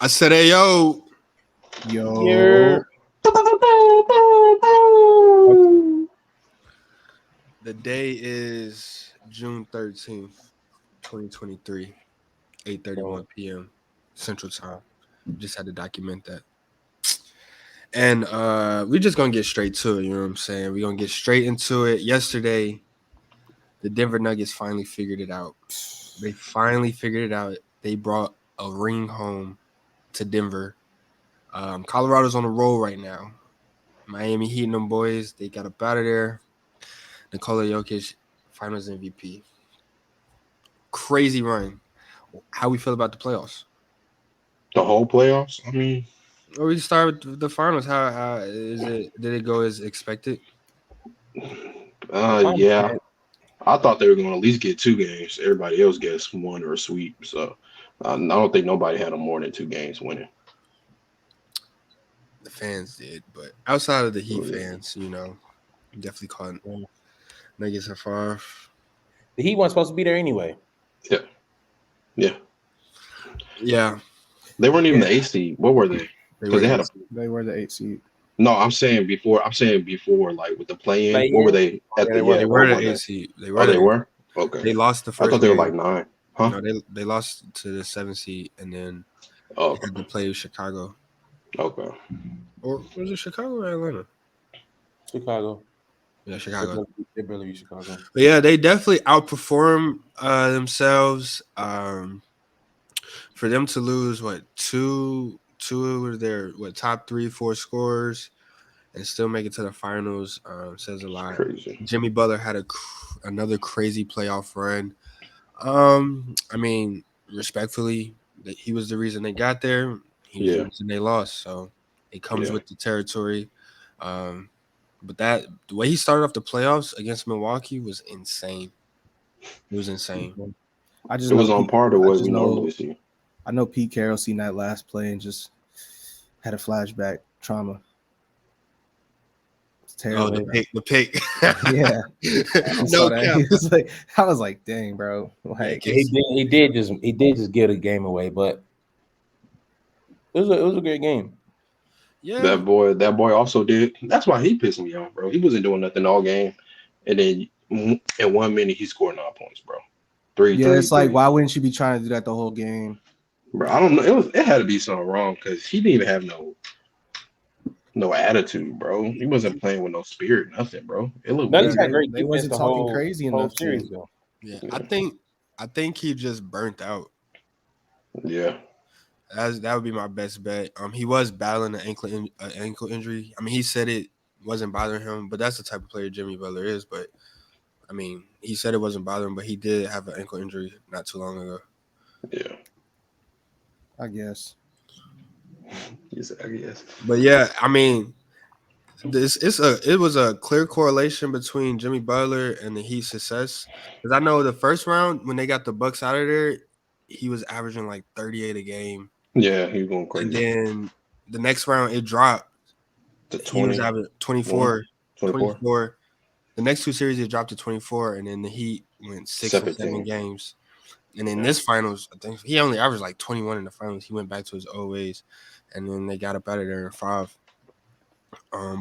I said, hey, yo. Yo. The day is June 13th, 2023, 8:31 p.m. Central Time. Just had to document that. And we're just going to get straight to it, you know what I'm saying? We're going to get straight into it. Yesterday, the Denver Nuggets finally figured it out. They finally figured it out. They brought a ring home to Denver. Colorado's on the roll right now. Miami Heat and them boys, they got up out of there. Nikola Jokic, Finals MVP. Crazy run. How we feel about the playoffs? The whole playoffs? I mean, Or we start with the finals. How is it? Did it go as expected? yeah. I thought they were going to at least get 2 games. Everybody else gets one or a sweep. So I don't think nobody had them more than 2 games winning. The fans did, but outside of the Heat Oh, yeah. fans, definitely caught Nuggets are far off. The Heat wasn't supposed to be there anyway. Yeah. Yeah. Yeah. They weren't even the 8th seed. What were they? Because they had a. They were the 8th seed. No, I'm saying before, like with the play-in. What were they at the? They were the they? 8th seed. They were. Okay. They lost the I first. thought they game. were like 9. Huh? No, they lost to the 7th seed, and then they had to play with Chicago. Okay. Or was it Chicago or Atlanta? Chicago. Yeah, Chicago. They barely beat Chicago. But yeah, they definitely outperformed themselves. For them to lose two of their top 3-4 scorers and still make it to the finals says a lot. Crazy. Jimmy Butler had another crazy playoff run. I mean, respectfully, he was the reason they got there. He was the reason they lost. So it comes with the territory. But the way he started off the playoffs against Milwaukee was insane. It was insane. It was on par to what we normally see. I know Pete Carroll seen that last play and just had a flashback trauma. It's terrible. Oh, the pick. Yeah. No cap. I was like, dang, bro. Like he did just give the game away, but it was a great game. Yeah. That boy also did. That's why he pissed me off, bro. He wasn't doing nothing all game, and then in 1 minute he scored 9 points, bro. 3. Yeah, it's like, why wouldn't you be trying to do that the whole game? Bro, I don't know. It had to be something wrong because he didn't even have no attitude, bro. He wasn't playing with no spirit, nothing, bro. It looked weird. They wasn't talking crazy enough series, though. Yeah, I think he just burnt out. Yeah. That would be my best bet. He was battling an ankle injury. I mean, he said it wasn't bothering him, but that's the type of player Jimmy Butler is. But I mean, he said it wasn't bothering him, but he did have an ankle injury not too long ago. Yeah, I guess. I guess. But yeah, I mean, it was a clear correlation between Jimmy Butler and the Heat's success. Because I know the first round when they got the Bucks out of there, he was averaging like 38 a game. Yeah, he was going crazy. And then the next round it dropped to 20. He was averaging 24. The next 2 series it dropped to 24, and then the Heat went 6 or 7 games. And in this finals, I think he only averaged like 21 in the finals. He went back to his old ways, and then they got up out of there in 5.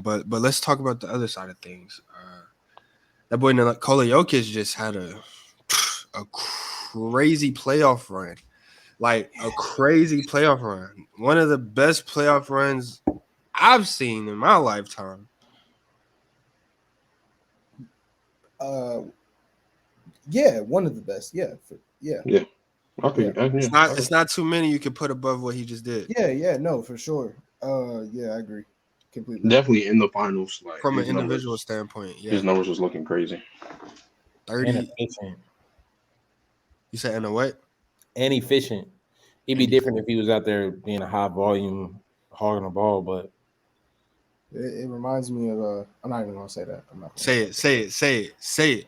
But let's talk about the other side of things. That boy Nikola Jokic just had a crazy playoff run. Like a crazy playoff run. One of the best playoff runs I've seen in my lifetime. Yeah, one of the best. Yeah. Okay. Yeah. It's not too many you can put above what he just did. Yeah, no, for sure. Yeah, I agree completely. Definitely in the finals, like from an individual standpoint. Yeah, his numbers was looking crazy. 30. And efficient. You said in a what? And efficient. It'd be different if he was out there being a high volume hogging the ball, but it reminds me of I'm not even gonna say that. I'm not say it.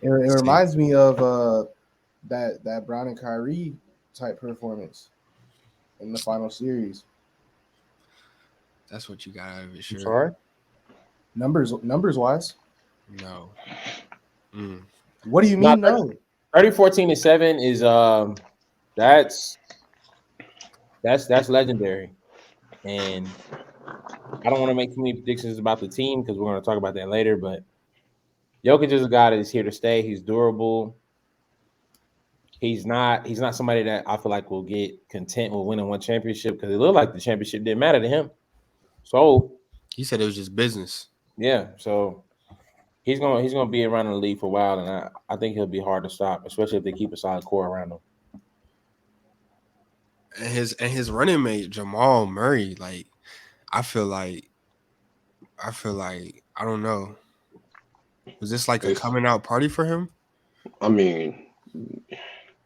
It reminds me of that Brown and Kyrie type performance in the final series. That's what you got out of it, sure. Sorry? Numbers wise. No. What do you mean? No. 30, 14, and 7 is that's That's legendary. And I don't want to make too many predictions about the team because we're going to talk about that later. But Jokic is a guy that is here to stay. He's durable. He's not somebody that I feel like will get content with winning one championship because it looked like the championship didn't matter to him. So he said it was just business. Yeah, so he's gonna be around in the league for a while, and I think he'll be hard to stop, especially if they keep a solid core around him. And his running mate Jamal Murray, like I feel like I don't know. Was this like a coming out party for him? I mean,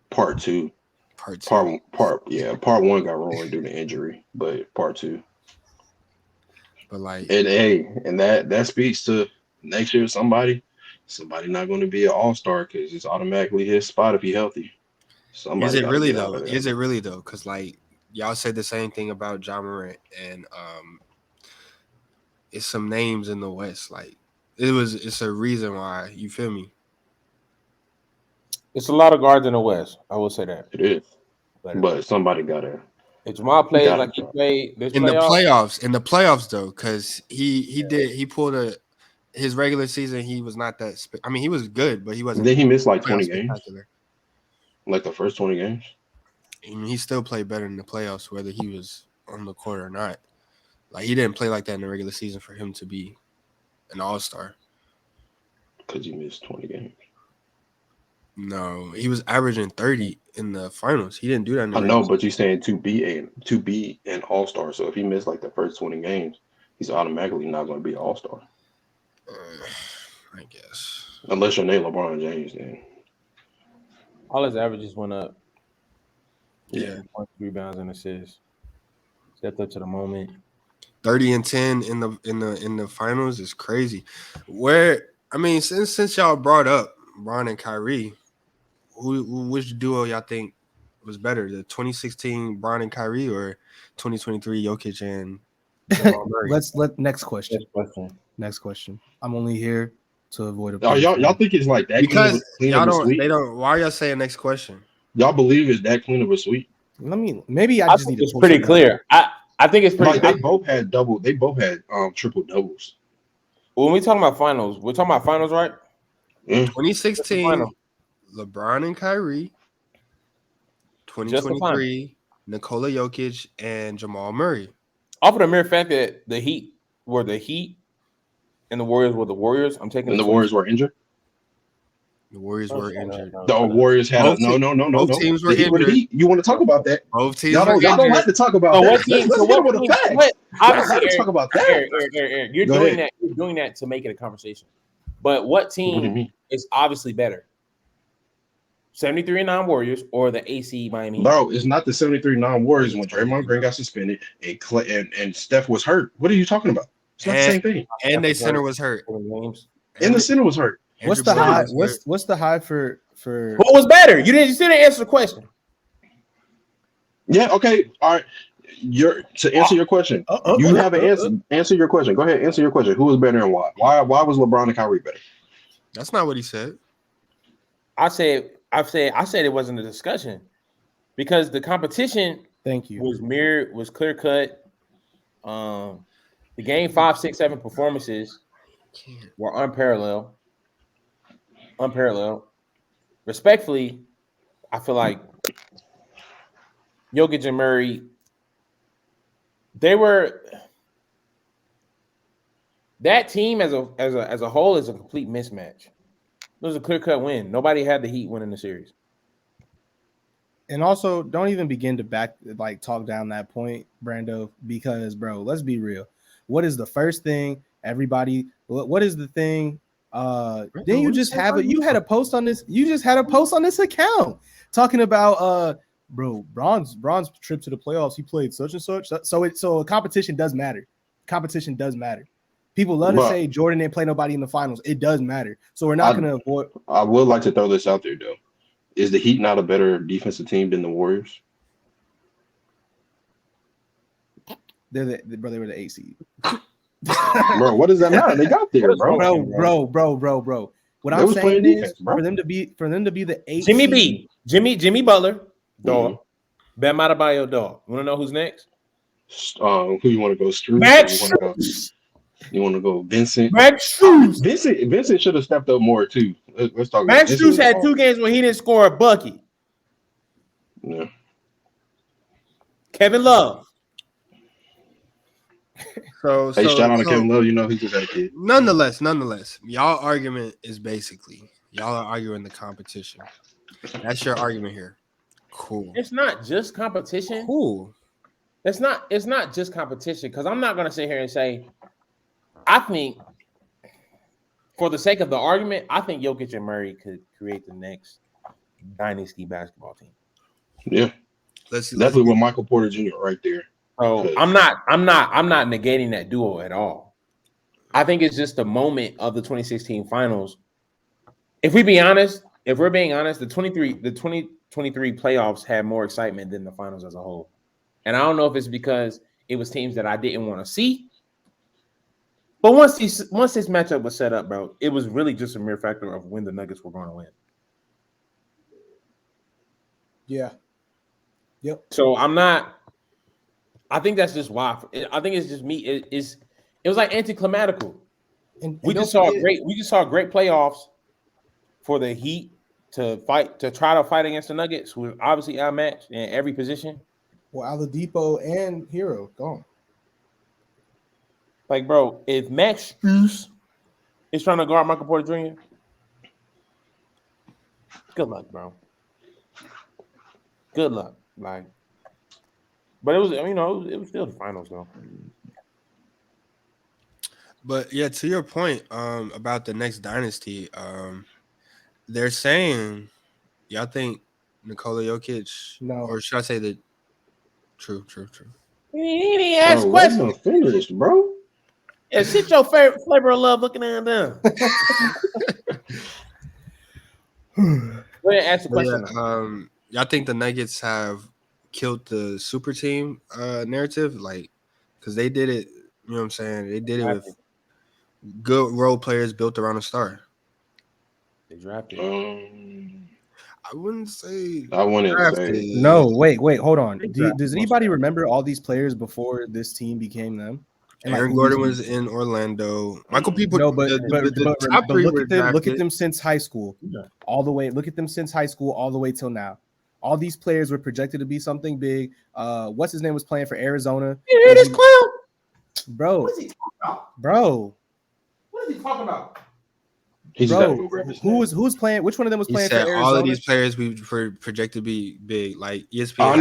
part two. Part one got ruined due to injury, but part two. But like, and that speaks to next year. Somebody not going to be an all-star because it's automatically his spot if he's healthy. Is it really though? Is it really though? Because like y'all said the same thing about Ja Morant, and it's some names in the West. Like it's a reason why. You feel me? It's a lot of guards in the West. I will say that it is, but somebody got to. If Jamal plays like he played this in the playoffs though, because he pulled his regular season. He was not that. I mean, he was good, but he wasn't. Then he missed like 20 games, like the first 20 games. I mean, he still played better in the playoffs, whether he was on the court or not. Like he didn't play like that in the regular season for him to be an all-star. Because he missed 20 games. No, he was averaging 30 in the finals. He didn't do that. I know, but you're saying to be an all-star. So if he missed like the first 20 games, he's automatically not going to be an all-star. I guess. Unless your name LeBron James, then. All his averages went up. Yeah. Points, rebounds, and assists. Stepped up to the moment. 30 and 10 in the finals is crazy. Since y'all brought up Bron and Kyrie, which duo y'all think was better, the 2016 Bron and Kyrie or 2023 Jokic and Jamal Murray? Next question. Next question. I'm only here to avoid a. Y'all think it's like that? Because y'all don't. They don't. Why are y'all saying next question? Y'all believe it's that clean of a sweep? Maybe I just need to. It's pretty clear. I think it's pretty. Like they both had triple doubles. When we talking about finals, we're talking about finals, right? 2016, LeBron and Kyrie. 2023, Nikola Jokic and Jamal Murray. Off of the mere fact that the Heat were the Heat and the Warriors were the Warriors, I'm taking. And the Warriors were injured. The Warriors were injured. The Warriors had no. Both teams were injured. You want to talk about that? Both teams. Y'all don't have to talk about that. Let's get with the facts. Obviously, talk about that. Eric, you're doing that. You're doing that to make it a conversation. But what team is obviously better? 73-9 Warriors or the AC Miami? Bro, it's not the 73-9 Warriors when Draymond Green got suspended and Steph was hurt. What are you talking about? It's not the same thing. And their center was hurt. And the center was hurt. What's the high? What's the high for? What was better? You didn't answer the question. Yeah. Okay. All right. To answer your question. You have an answer. Answer your question. Go ahead. Answer your question. Who was better and why? Why was LeBron and Kyrie better? That's not what he said. I said it wasn't a discussion because the competition. Thank you. Was clear cut. The game 5, 6, 7 performances were unparalleled. Respectfully, I feel like Jokic and Murray, that team as a whole is a complete mismatch. It was a clear-cut win. Nobody had the Heat winning the series. And also, don't even begin to talk down that point, Brando, because bro, let's be real. What is the first thing everybody? What is the thing? Then you just had a post on this. You just had a post on this account talking about Bron's trip to the playoffs. He played such and such. So competition does matter. Competition does matter. People love to say Jordan didn't play nobody in the finals. It does matter. So we're not going to avoid. I would like to throw this out there though. Is the Heat not a better defensive team than the Warriors? They were the 8 seed. Bro, what does that matter? They got there, bro. Bro. What I'm saying is for them to be the 8 Jimmy Butler, dog. Bam Adebayo, dog. You want to know who's next? Who you want to go? Struz? Max You want to go Vincent? Max Strus. Vincent should have stepped up more too. Let's talk about Max Vincent. Strus had 2 games where he didn't score a bucket. Yeah. Kevin Love. So Shout out to Kevin Love. You know he's just that kid. Nonetheless, y'all argument is basically y'all are arguing the competition. That's your argument here. Cool. It's not just competition. Cool. It's not just competition because I'm not gonna sit here and say I think for the sake of the argument, I think Jokic and Murray could create the next dynasty basketball team. Yeah. That's with Michael Porter Jr. right there. So I'm not negating that duo at all. I think it's just the moment of the 2016 finals. If we're being honest, the 2023 playoffs had more excitement than the finals as a whole. And I don't know if it's because it was teams that I didn't want to see. But once this matchup was set up, bro, it was really just a mere factor of when the Nuggets were going to win. Yeah. Yep. So I think that's just why. I think it's just me. It was like anticlimactical. And we just saw great playoffs for the Heat to try to fight against the Nuggets, who are obviously outmatched in every position. Well, Oladipo and Hero gone. Like, bro, if Max Strus is trying to guard Michael Porter Jr., good luck, bro. Good luck. Like, but it was, it was still the finals, though. But yeah, to your point about the next dynasty, they're saying, y'all think Nikola Jokic, or should I say that? True. He didn't ask questions. Finished, bro. Yeah, sit your favorite flavor of love looking at them. Go ahead, ask the question. Yeah, y'all think the Nuggets have killed the super team narrative? Like, because they did it, you know what I'm saying? They did it with good role players built around a star. They drafted. I wouldn't say. No, wait, hold on. Does anybody remember all these players before this team became them? And Aaron Gordon was in Orlando. Michael People. No, but look at them since high school, all the way. Look at them since high school, all the way till now. All these players were projected to be something big. What's his name was playing for Arizona. You hear this clown, bro? What is he talking about? Bro, what is he talking about? Who's playing? Which one of them was playing for Arizona? All of these players we projected to be big. Like ESPN. I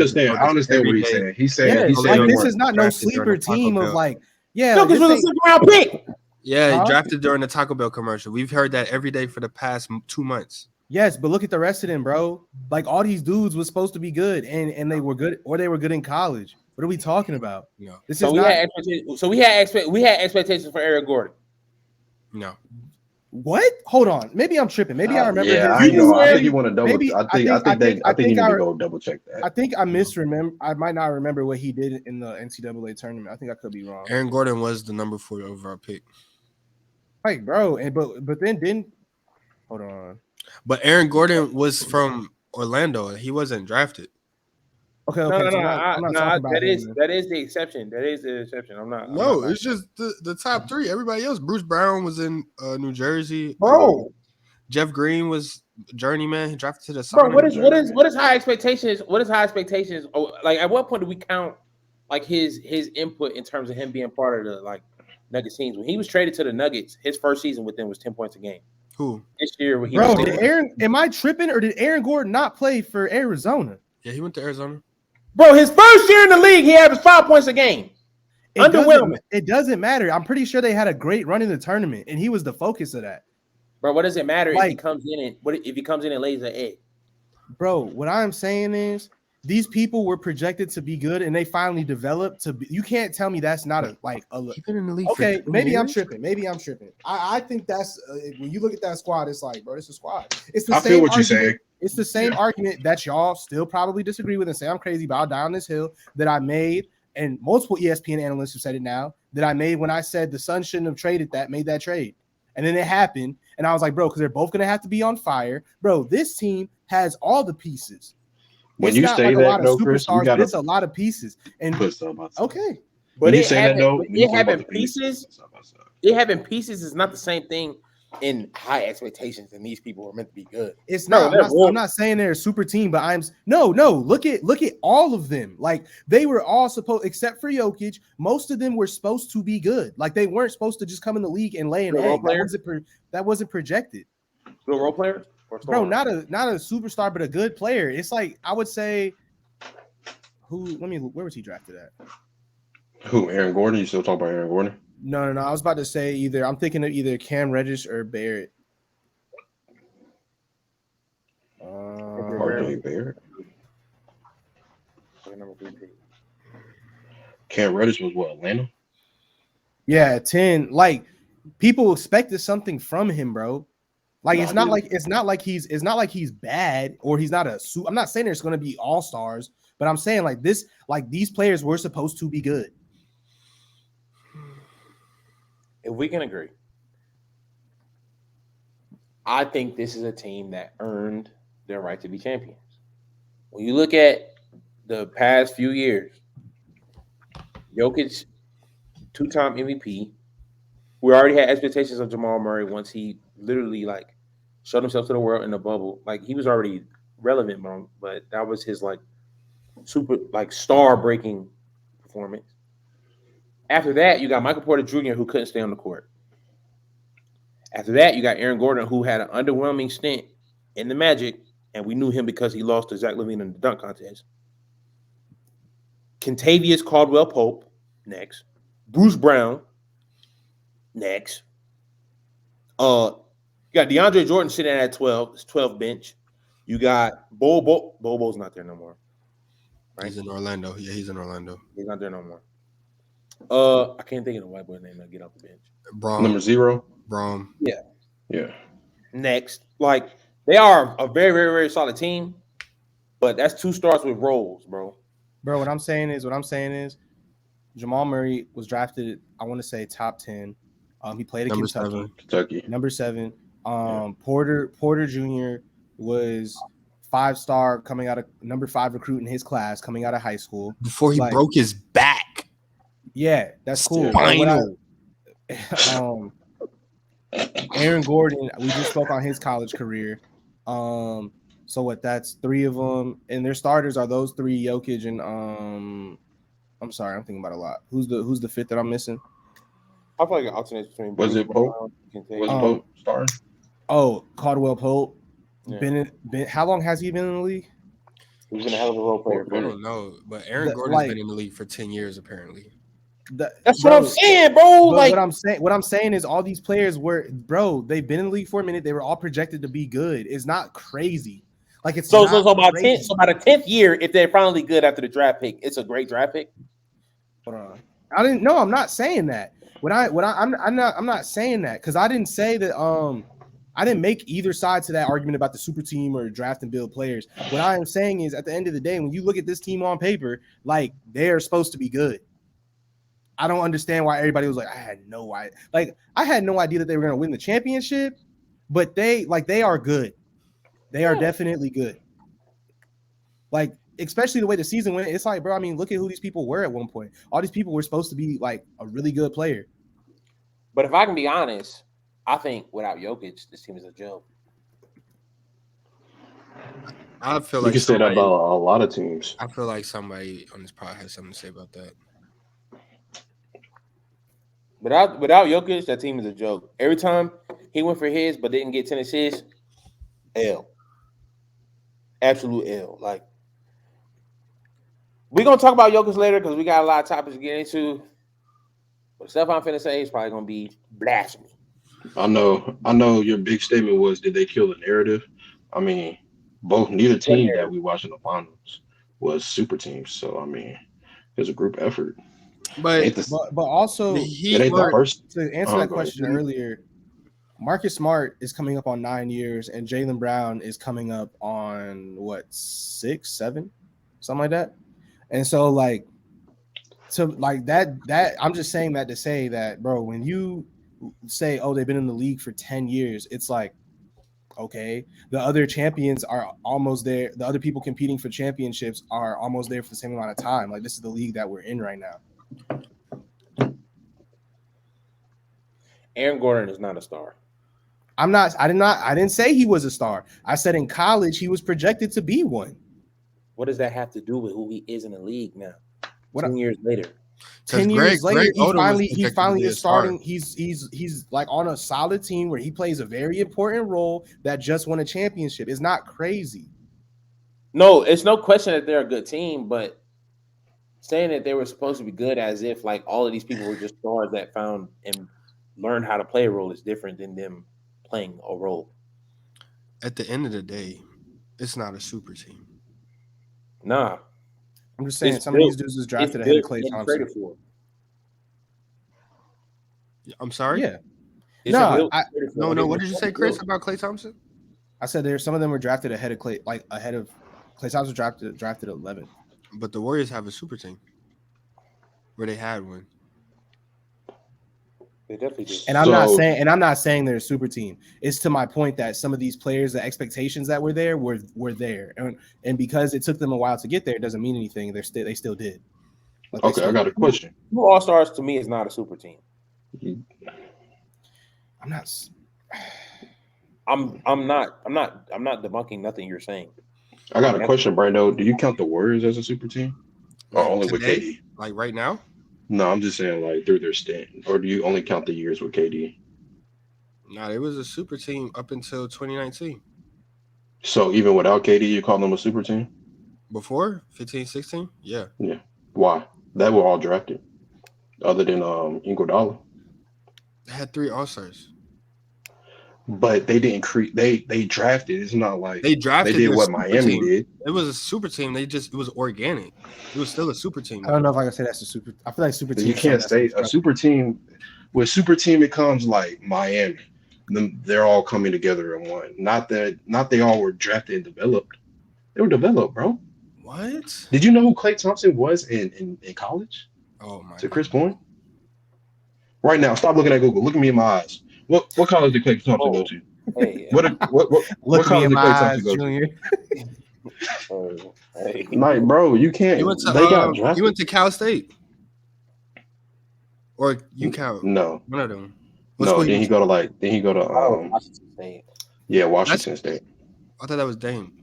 understand what he's saying. He's saying, this is not no sleeper team of like. Yeah, Jokic was a second-round pick. Yeah, he drafted during the Taco Bell commercial. We've heard that every day for the past 2 months. Yes, but look at the rest of them, bro. Like all these dudes was supposed to be good, and they were good, or they were good in college. What are we talking about? No. We had expectations for Aaron Gordon. No. What? Hold on. Maybe I'm tripping. Maybe I remember. Yeah, I think you want to double. I think you need to go double check that. I think I misremember. I might not remember what he did in the NCAA tournament. I think I could be wrong. Aaron Gordon was the number 4 overall pick. Right, bro. And but then hold on. But Aaron Gordon was from Orlando. He wasn't drafted. Okay. No. That is the exception. That is the exception. It's just the top 3. Everybody else. Bruce Brown was in New Jersey. Bro, Jeff Green was journeyman. He drafted to the Sonics. Bro, what is high expectations? What is high expectations? Oh, like at what point do we count like his input in terms of him being part of the like Nuggets teams? When he was traded to the Nuggets, his first season with them was 10 points a game. Who? This year when he was am I tripping or did Aaron Gordon not play for Arizona? Yeah, he went to Arizona. Bro, his first year in the league, he averaged 5 points a game. Underwhelming. It doesn't matter. I'm pretty sure they had a great run in the tournament, and he was the focus of that. Bro, what does it matter if he comes in and lays an egg? Bro, what I'm saying is these people were projected to be good, and they finally developed to be. You can't tell me that's not a. He's been in the league. Okay, maybe I'm tripping. I think that's when you look at that squad, it's like, bro, this is a squad. It's the I same feel what argument. you're saying. It's the same argument that y'all still probably disagree with and say I'm crazy, but I'll die on this hill that I made, and multiple ESPN analysts have said it now, that I made when I said the Suns shouldn't have made that trade. And then it happened, and I was like, bro, because they're both going to have to be on fire. Bro, this team has all the pieces. When it's you not say like a that lot of though, Chris, you superstars, but gotta it's a lot of pieces. And put stuff outside. okay, But When you it say that having, though, but when you it talk about having the Phoenix, pieces, put stuff outside. it having pieces is not the same thing in high expectations, and these people are meant to be good. it's Bro, not. I'm not saying they're a super team, but no. Look at all of them. Like they were all supposed, except for Jokic. Most of them were supposed to be good. Like they weren't supposed to just come in the league and lay an egg. That wasn't projected. Good role players, bro. Not a superstar, but a good player. It's like I would say, where was he drafted at? Who? Aaron Gordon? You still talking about Aaron Gordon? No. I was about to say I'm thinking of either Cam Reddish or Barrett. RJ Barrett. Cam Reddish was what, Atlanta? Yeah, 10. Like people expected something from him, bro. Like it's not like he's bad or he's not I'm not saying there's going to be all stars, but I'm saying like these players were supposed to be good. If we can agree, I think this is a team that earned their right to be champions. When you look at the past few years, Jokic, 2-time MVP. We already had expectations of Jamal Murray once he literally like showed himself to the world in the bubble. Like he was already relevant, but that was his like super like star breaking performance. After that, you got Michael Porter Jr. who couldn't stay on the court. After that, you got Aaron Gordon who had an underwhelming stint in the Magic, and we knew him because he lost to Zach LaVine in the dunk contest. Kentavious Caldwell-Pope next. Bruce Brown next. You got DeAndre Jordan sitting at 12. It's 12 bench. You got Bobo. Bobo's not there no more. Right? He's in Orlando. Yeah, he's in Orlando. He's not there no more. I can't think of the white boy's name that get off the bench. Braum. Number 0. Braum. Yeah. Next. Like, they are a very, very, very solid team, but that's 2 stars with roles, bro. Bro, what I'm saying is Jamal Murray was drafted, I want to say top 10. He played at Kentucky. Number 7. Porter Jr. was 5-star coming out of number 5 recruit in his class coming out of high school. Before he broke his back. Yeah, that's cool. Aaron Gordon, we just spoke on his college career. So what? That's 3 of them, and their starters are those 3: Jokic and I'm sorry, I'm thinking about a lot. Who's the 5th that I'm missing? I feel like it alternates between. Was it Pope? Was Pope starting? Oh, Caldwell Pope. Yeah. How long has he been in the league? He's been a hell of a role player. I don't know, but Aaron Gordon's been in the league for 10 years apparently. That's what I'm saying, bro. Like what I'm saying is all these players they've been in the league for a minute. They were all projected to be good. It's not crazy. Like it's so about 10. So about a 10th year, if they're finally good after the draft pick, it's a great draft pick. Hold on. I didn't know. I'm not saying that. I'm not saying that because I didn't say that. I didn't make either side to that argument about the super team or draft and build players. What I am saying is, at the end of the day, when you look at this team on paper, like they are supposed to be good. I don't understand why everybody was like, I had no idea that they were going to win the championship, but they are good. They are definitely good. Like, especially the way the season went, it's like, bro, I mean, look at who these people were at one point. All these people were supposed to be like a really good player. But if I can be honest, I think without Jokic, this team is a joke. I feel like you can say that about a lot of teams. I feel like somebody on this pod has something to say about that. Without Jokic, that team is a joke. Every time he went for his but didn't get 10 assists, L. Absolute L. Like, we're going to talk about Jokic later because we got a lot of topics to get into. But stuff I'm finna say is probably going to be blasphemy. I know your big statement was, did they kill the narrative? I mean, neither team that we watched in the finals was super teams. So, I mean, it's a group effort. But also, it ain't the first. To answer that question earlier, Marcus Smart is coming up on 9 years, and Jaylen Brown is coming up on 6, 7, something like that. And so, like, that I'm just saying that to say that, bro, when you say, oh, they've been in the league for 10 years, it's like, Okay, the other champions are almost there. The other people competing for championships are almost there for the same amount of time. Like, this is the league that we're in right now. Aaron Gordon is not a star. I didn't say he was a star. I said in college he was projected to be one. What does that have to do with who he is in the league now? What 10 years later. 10 years later, he finally is is starting. He's like on a solid team where he plays a very important role that just won a championship. It's not crazy. No, it's no question that they're a good team, but saying that they were supposed to be good as if like all of these people were just stars that found and learned how to play a role is different than them playing a role. At the end of the day, it's not a super team. Nah. I'm just saying some of these dudes was drafted ahead of Klay Thompson. I'm sorry? Yeah. No. What did you say, Chris, about Klay Thompson? I said there's some of them were drafted ahead of Klay Thompson drafted 11th. But the Warriors have a super team where they had one. They definitely did. And I'm not saying they're a super team. It's to my point that some of these players, the expectations that were there were there, and because it took them a while to get there, it doesn't mean anything. They still did. Like okay, I got a question. Two All-Stars to me is not a super team. I'm not debunking nothing you're saying. I got a question, Brando. Do you count the Warriors as a super team, or like only today? With KD? Like right now? No, I'm just saying like through their stint, or do you only count the years with KD? No, it was a super team up until 2019. So even without KD, you call them a super team? Before 15, 16? Yeah. Yeah. Why? That were all drafted, other than Iguodala. They had 3 All-Stars. But they didn't create. They drafted. It's not like they drafted. They did what Miami team. did. It was a super team. It was organic. It was still a super team. I don't know if I can say that's a super. I feel like super team. You can't say a super team. With super team, it comes like Miami. They're all coming together in one. Not they all were drafted and developed. They were developed, bro. What? Did you know who Klay Thompson was in college? Oh my. To Chris Point. Right now, stop looking at Google. Look at me in my eyes. What college did Klay Thompson go to? Hey, what college did Klay Thompson go Junior. to? Like, bro, you can't. He went to, got drafted. He went to Cal State. Or UCal. No. One of them. No, then he go to Washington State. Yeah, Washington State. I thought that was Dame.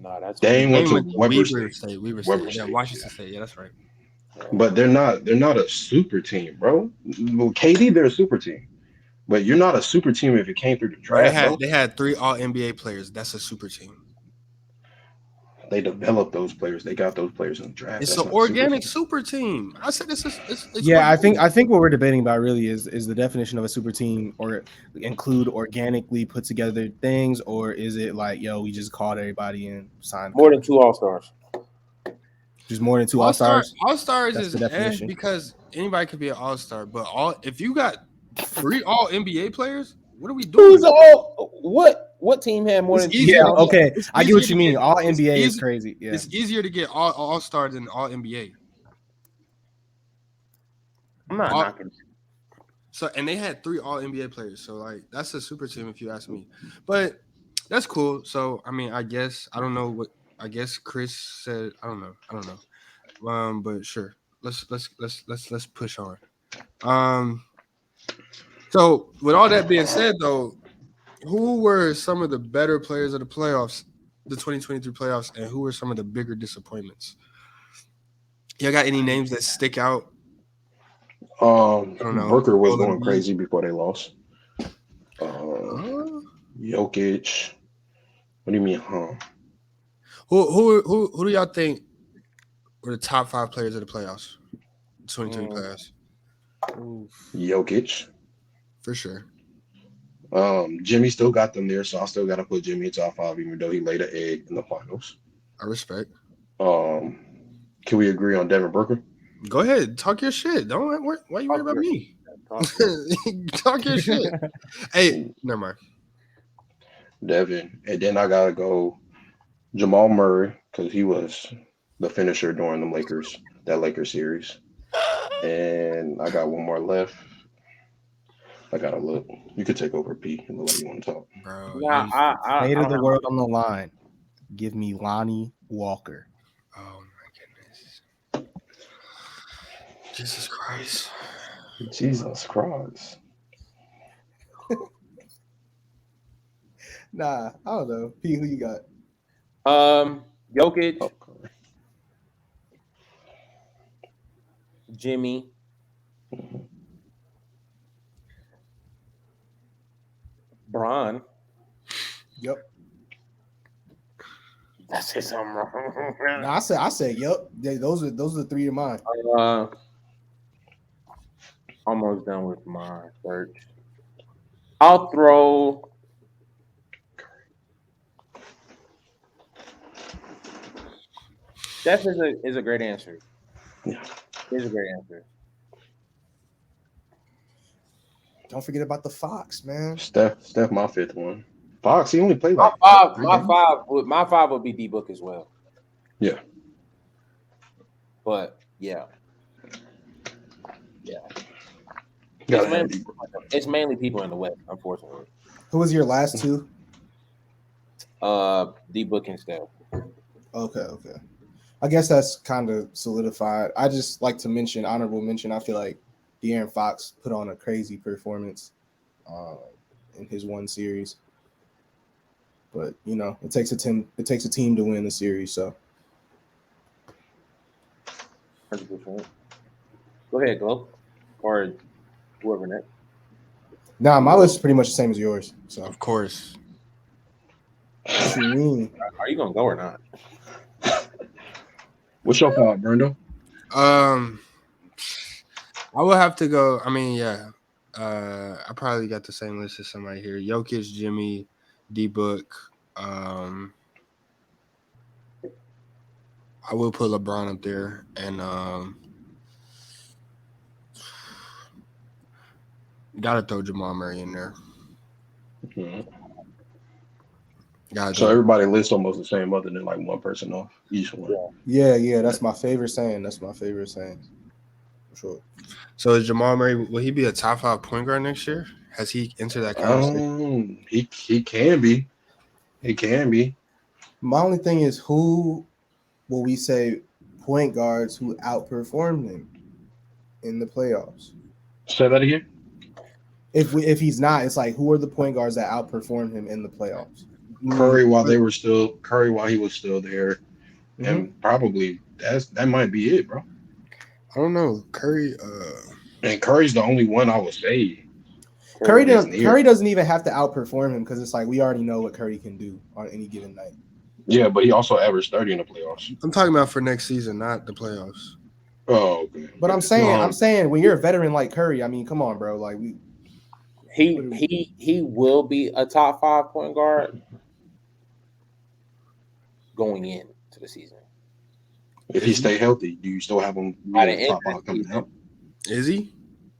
No, that's Dame went to Weber State. Weber State. Yeah, Washington State. Yeah, that's right. But they're not a super team, bro. Well, KD, they're a super team. But you're not a super team if it came through the draft. They had 3 All-NBA players. That's a super team. They developed those players. They got those players in the draft. It's an organic super team. I said it's yeah, I think what we're debating about really is the definition of a super team, or include organically put together things, or is it like, yo, we just called everybody and signed more than 2 All-Stars. Just more than 2 All-Stars. All-Stars is because anybody could be an All-Star, but if you got 3 All-NBA players, what are we doing? What team had more than 2? Yeah, okay. I get what you mean. All NBA is crazy. Yeah. It's easier to get All-Star than All-NBA. I'm not knocking. So, and they had 3 All-NBA players. So, like, that's a super team if you ask me. But that's cool. So, I mean, I guess Chris said, I don't know. But sure. Let's push on. So, with all that being said, though, who were some of the better players of the playoffs, the 2023 playoffs, and who were some of the bigger disappointments? Y'all got any names that stick out? I don't know. Booker was going crazy before they lost. Jokic. What do you mean, huh? Who do y'all think were the top 5 players of the playoffs? 2023 playoffs. Jokic. For sure. Jimmy still got them there, so I still got to put Jimmy in top 5, even though he laid an egg in the finals. I respect. Can we agree on Devin Booker? Go ahead, talk your shit. Why you worry about me? Talk your shit. Hey, never mind. Devin, and then I gotta go Jamal Murray because he was the finisher during that Lakers series. And I got one more left. I gotta look. You could take over, P. It look like you want to talk. Bro. Nah, I Fate of don't the have- world on the line. Give me Lonnie Walker. Oh my goodness. Jesus Christ. Jesus Christ. Nah, I don't know. P, who you got? Jokic, Okay. Jimmy, Bron. Yep. That's it. Something wrong. Nah, I said, yep. Those are the three of mine. Almost done with my search. I'll throw. Steph is a great answer. Yeah. Is a great answer. Don't forget about the Fox, man. Steph, my fifth one. Fox, he only played My like my five would be D Book as well. Yeah. But yeah. Gotta It's mainly people in the West, unfortunately. Who was your last two? D Book and Steph. Okay. I guess that's kind of solidified. I just like to mention, honorable mention. I feel like De'Aaron Fox put on a crazy performance in his one series. But you know, it takes a team to win the series. So 100%. Go ahead, Glow. Or whoever next. nah, my list is pretty much the same as yours. So Of course. what you mean? Are you gonna go or not? What's your fault, Brendo? I will have to go. I mean, yeah. I probably got the same list as somebody here. Jokic, Jimmy, D Book. I will put LeBron up there, and gotta throw Jamal Murray in there. Mhm. Gotta So throw- everybody lists almost the same, other than like one person off each one. Yeah. That's my favorite saying. For sure. So is Jamal Murray? Will he be a top 5 point guard next year? Has he entered that conversation? He can be. He can be. My only thing is, who will we say point guards who outperformed him in the playoffs? Say that again. If he's not, it's like, who are the point guards that outperformed him in the playoffs? Curry while he was still there, and probably that might be it, bro. I don't know. Curry. And Curry's the only one I would say. Curry isn't here. doesn't even have to outperform him, because it's like we already know what Curry can do on any given night. Yeah, but he also averaged 30 in the playoffs. I'm talking about for next season, not the playoffs. Oh, okay. But I'm saying when you're a veteran like Curry, I mean, come on, bro. Like he will be a top 5 point guard going into the season. If he stay healthy, do you still have him By the end top of 5 the coming season. out? Is he?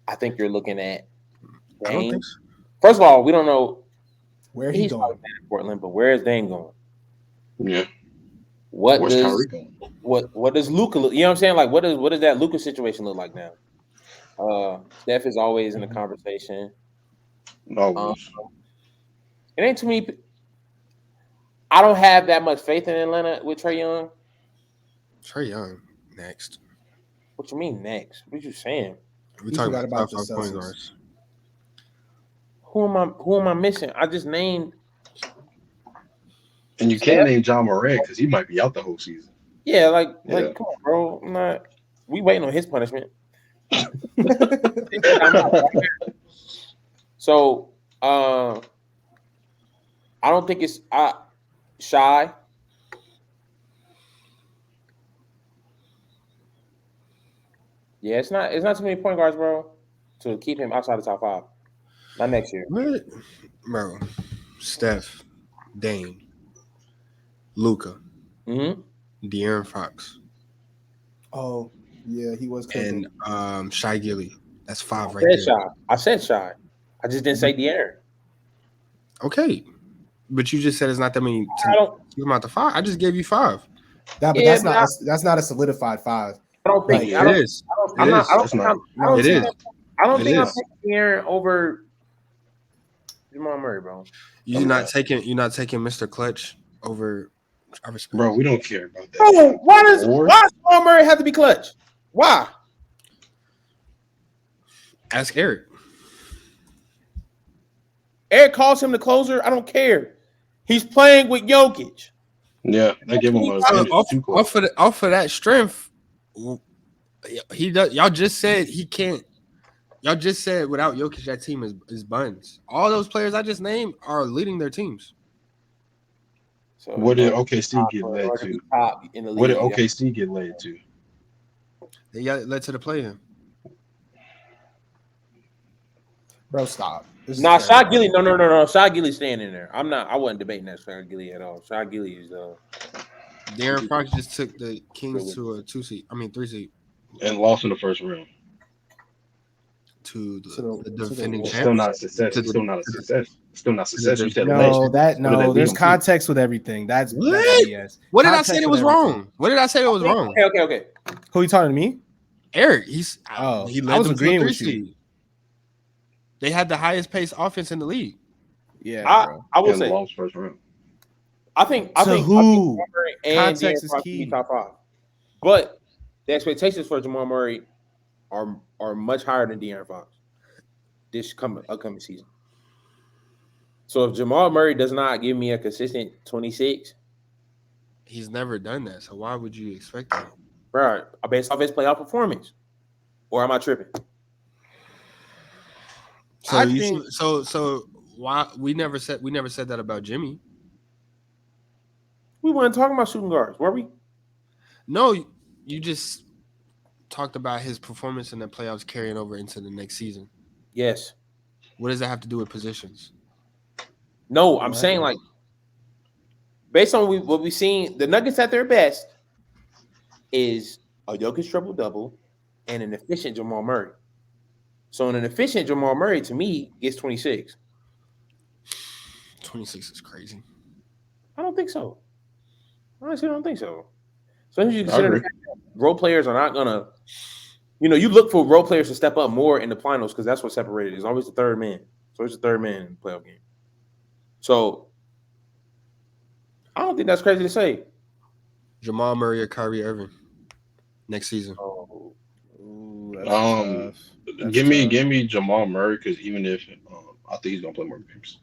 I think you're looking at I don't Dame. think so. First of all, we don't know where he's probably going. in Portland, but where is Dame going? Yeah. What Where's does Kyrie going? what does Luka look? You know what I'm saying? Like what does that Luka situation look like now? Steph is always in the conversation. No. It ain't too many. I don't have that much faith in Atlanta with Trae Young. Trae Young next. What you mean next? What you saying? We You talking forgot about about top the 5 point Celtics. guards. Who am I missing? I just named. And you can't name John Morant because he might be out the whole season. Yeah, Yeah. come on, bro. I'm not. We waiting on his punishment. So, I don't think it's Shy. Yeah, it's not too many point guards, bro, to keep him outside the top 5. Not next year. What? Bro, Steph, Dame, Luka, De'Aaron Fox, Oh, yeah, he was cooking. and Shy Gilly. That's 5 right there. I said Shy. I just didn't say De'Aaron. Okay, but you just said it's not that many. I don't. Keep him out the 5. I just gave you 5. That's not a solidified 5. I don't think It is. I don't think I'm It is. picking De'Aaron over Jamal Murray, bro. You're not taking Mr. Clutch over. I respect. Bro, we don't care about that. Bro, why does Jamal Murray have to be clutch? Why? Ask Eric. Eric calls him the closer. I don't care. He's playing with Jokic. Yeah, they give him a off of that strength. He does. Y'all just said he can't. Y'all just said without Jokic, that team is buns. All those players I just named are leading their teams. So what did OKC get led to? What did OKC get led to? They got led to the play-in. Bro, stop. Nah, Shaq Gilly. No. Shaq Gilly's staying in there. I wasn't debating that Shaq Gilly at all. Shaq Gilly is De'Aaron Fox just took the Kings to a 3 seed. And lost in the first round. To the defending champions. Still not a success. Still not a success. Still not success. You said there's context with everything. That's BS. What did I say that was wrong? What did I say that was wrong? Okay. Who you talking to me? Eric. He led them agreeing with you. They had the highest paced offense in the league. Yeah, I will say lost first round. I think who? Context is key. Top 5. But the expectations for Jamal Murray are much higher than De'Aaron Fox this upcoming season. So if Jamal Murray does not give me a consistent 26, he's never done that. So why would you expect that? Bro, based off his playoff performance, or am I tripping? So why we never said that about Jimmy? We weren't talking about shooting guards, were we? No, you just talked about his performance in the playoffs carrying over into the next season. Yes. What does that have to do with positions? No, I'm saying like based on what we've seen, the Nuggets at their best is a Jokic triple-double and an efficient Jamal Murray. So an efficient Jamal Murray, to me, gets 26. 26 is crazy. I don't think so. Honestly, I don't think so. So you consider the fact that role players are not going to, you look for role players to step up more in the finals because that's what separated. It's always the third man. So it's the third man in the playoff game. So I don't think that's crazy to say. Jamal Murray or Kyrie Irving next season. Give me Jamal Murray because even if I think he's gonna play more games.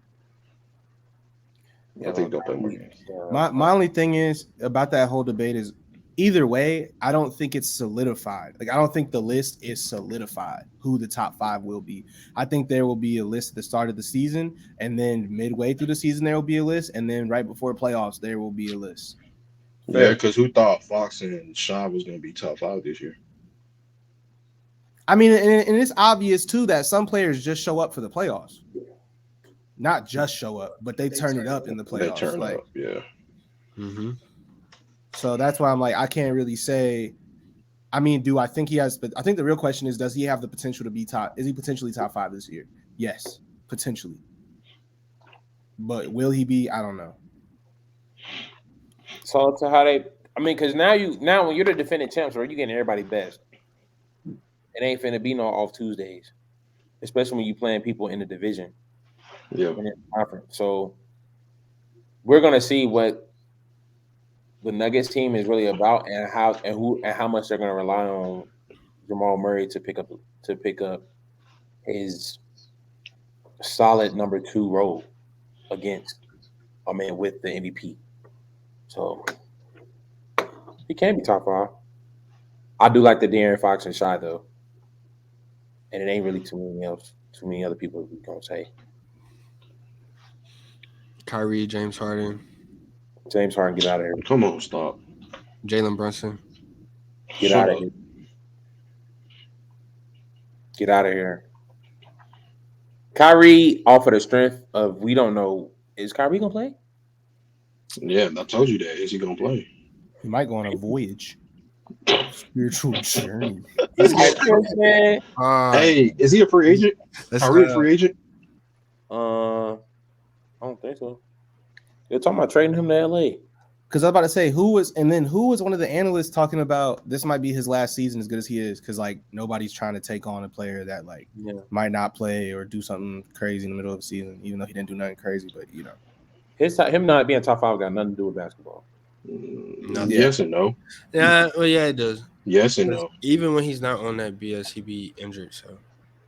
I think he's gonna play more games. My only thing is about that whole debate is either way, I don't think it's solidified. Like I don't think the list is solidified who the top 5 will be. I think there will be a list at the start of the season, and then midway through the season there will be a list, and then right before playoffs there will be a list. Yeah, because who thought Fox and Shaw was gonna be top 5 this year? I mean, and it's obvious too that some players just show up for the playoffs. Not just show up, but they turn it up in the playoffs. They turn up, yeah. Mm-hmm. So that's why I'm like, I can't really say. I mean, do I think he has? But I think the real question is, does he have the potential to be top? Is he potentially top 5 this year? Yes, potentially. But will he be? I don't know. So to how they, I mean, because now when you're the defending champs, bro, you getting everybody best. It ain't finna be no off Tuesdays, especially when you playing people in the division. Yeah. In the conference. So we're gonna see what the Nuggets team is really about and how much they're gonna rely on Jamal Murray to pick up his solid number 2 role against a man with the MVP. So he can be top 5. I do like the De'Aaron Fox and Shy though. And it ain't really too many other people we gonna say. Kyrie, James Harden. James Harden, get out of here. Come on, stop. Jalen Brunson. Get out of here. Get out of here. Kyrie, off of the strength of we don't know, is Kyrie gonna play? Yeah, I told you that. Is he gonna play? He might go on a voyage. Spiritual journey. Hey, is he a free agent? Are we a free agent? I don't think so. They're talking about trading him to LA. Because I was about to say who was one of the analysts talking about this might be his last season as good as he is, because like nobody's trying to take on a player that like might not play or do something crazy in the middle of the season, even though he didn't do nothing crazy, but you know. Him not being top 5 got nothing to do with basketball. Yes and no. Yeah, well, yeah, it does. Yes and no. Even when he's not on that BS, he be injured. So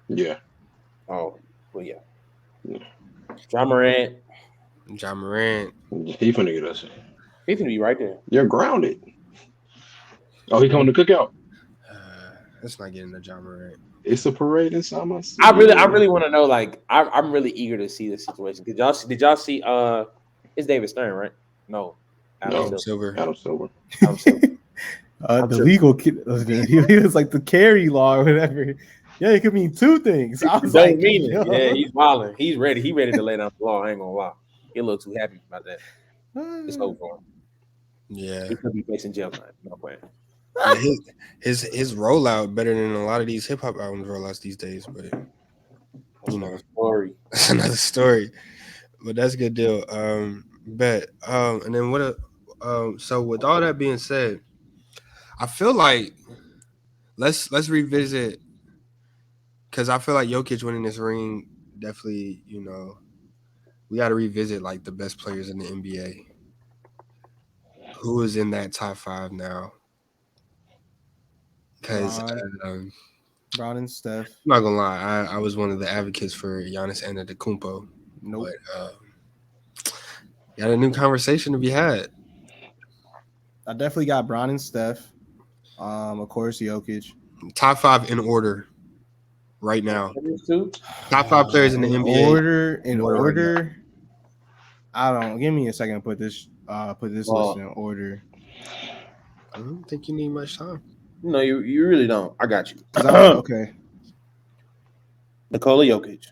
yeah. Oh, well, yeah. John Morant. John Morant. He finna get us. He finna be right there. You're grounded. Oh, he coming to cookout. Let's not get into John Morant. It's a parade inside my city. I really want to know. Like, I'm really eager to see this situation. Did y'all see? It's David Stern, right? No, Adam Silver. Adam Silver. The legal kid. He was like the carry law or whatever. Yeah, it could mean two things. I was like, yeah, he's wilding. He's ready. He's ready to lay down the law. I ain't gonna lie. He looks too happy about that. It's over for him. Yeah, he could be facing jail time. No way. Yeah, his rollout better than a lot of these hip hop albums rollouts these days, but you know, that's another story. But that's a good deal. Bet. And then what? So with all that being said, I feel like let's revisit, because I feel like Jokic winning this ring definitely, you know, we got to revisit like the best players in the NBA. Who is in that top 5 now? Because Bron and Steph. I'm not gonna lie, I was one of the advocates for Giannis Antetokounmpo. Nope. But got a new conversation to be had. I definitely got Bron and Steph. Of course, Jokic. Top 5 in order right now. Top 5 players in the NBA. In order. Right, I don't. Give me a second to put this list in order. I don't think you need much time. No, you really don't. I got you. Okay. Nikola Jokic.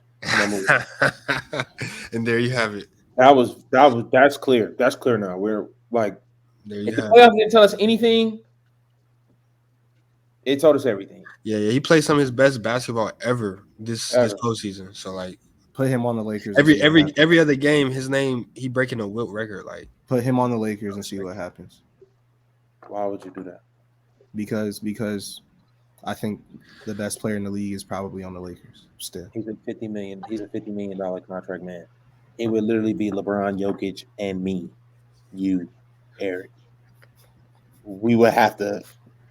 And there you have it. That's clear. That's clear now. We're like, if the playoffs didn't tell us anything, it told us everything. Yeah. He played some of his best basketball ever this postseason. So like, put him on the Lakers. Every other game, he breaking a Wilt record. Like, put him on the Lakers and see what happens. Why would you do that? Because I think the best player in the league is probably on the Lakers still. He's a $50 million contract man. It would literally be LeBron, Jokic, and me, you, Eric. We would have to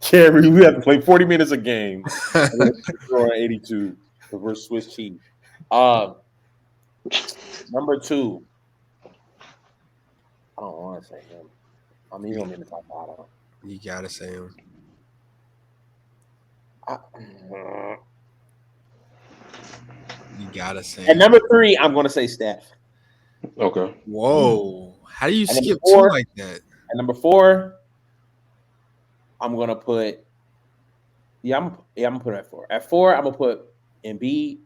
carry. We have to play 40 minutes a game. Score 82 because we're Swiss cheese. Number 2. I don't want to say him. I mean, he's gonna be in the top 5. You gotta say him. You gotta say. At number 3, I'm gonna say Steph. Okay. Whoa! How do you skip 2 like that? At number 4, I'm gonna put. I'm gonna put it at 4. At 4, I'm gonna put Embiid.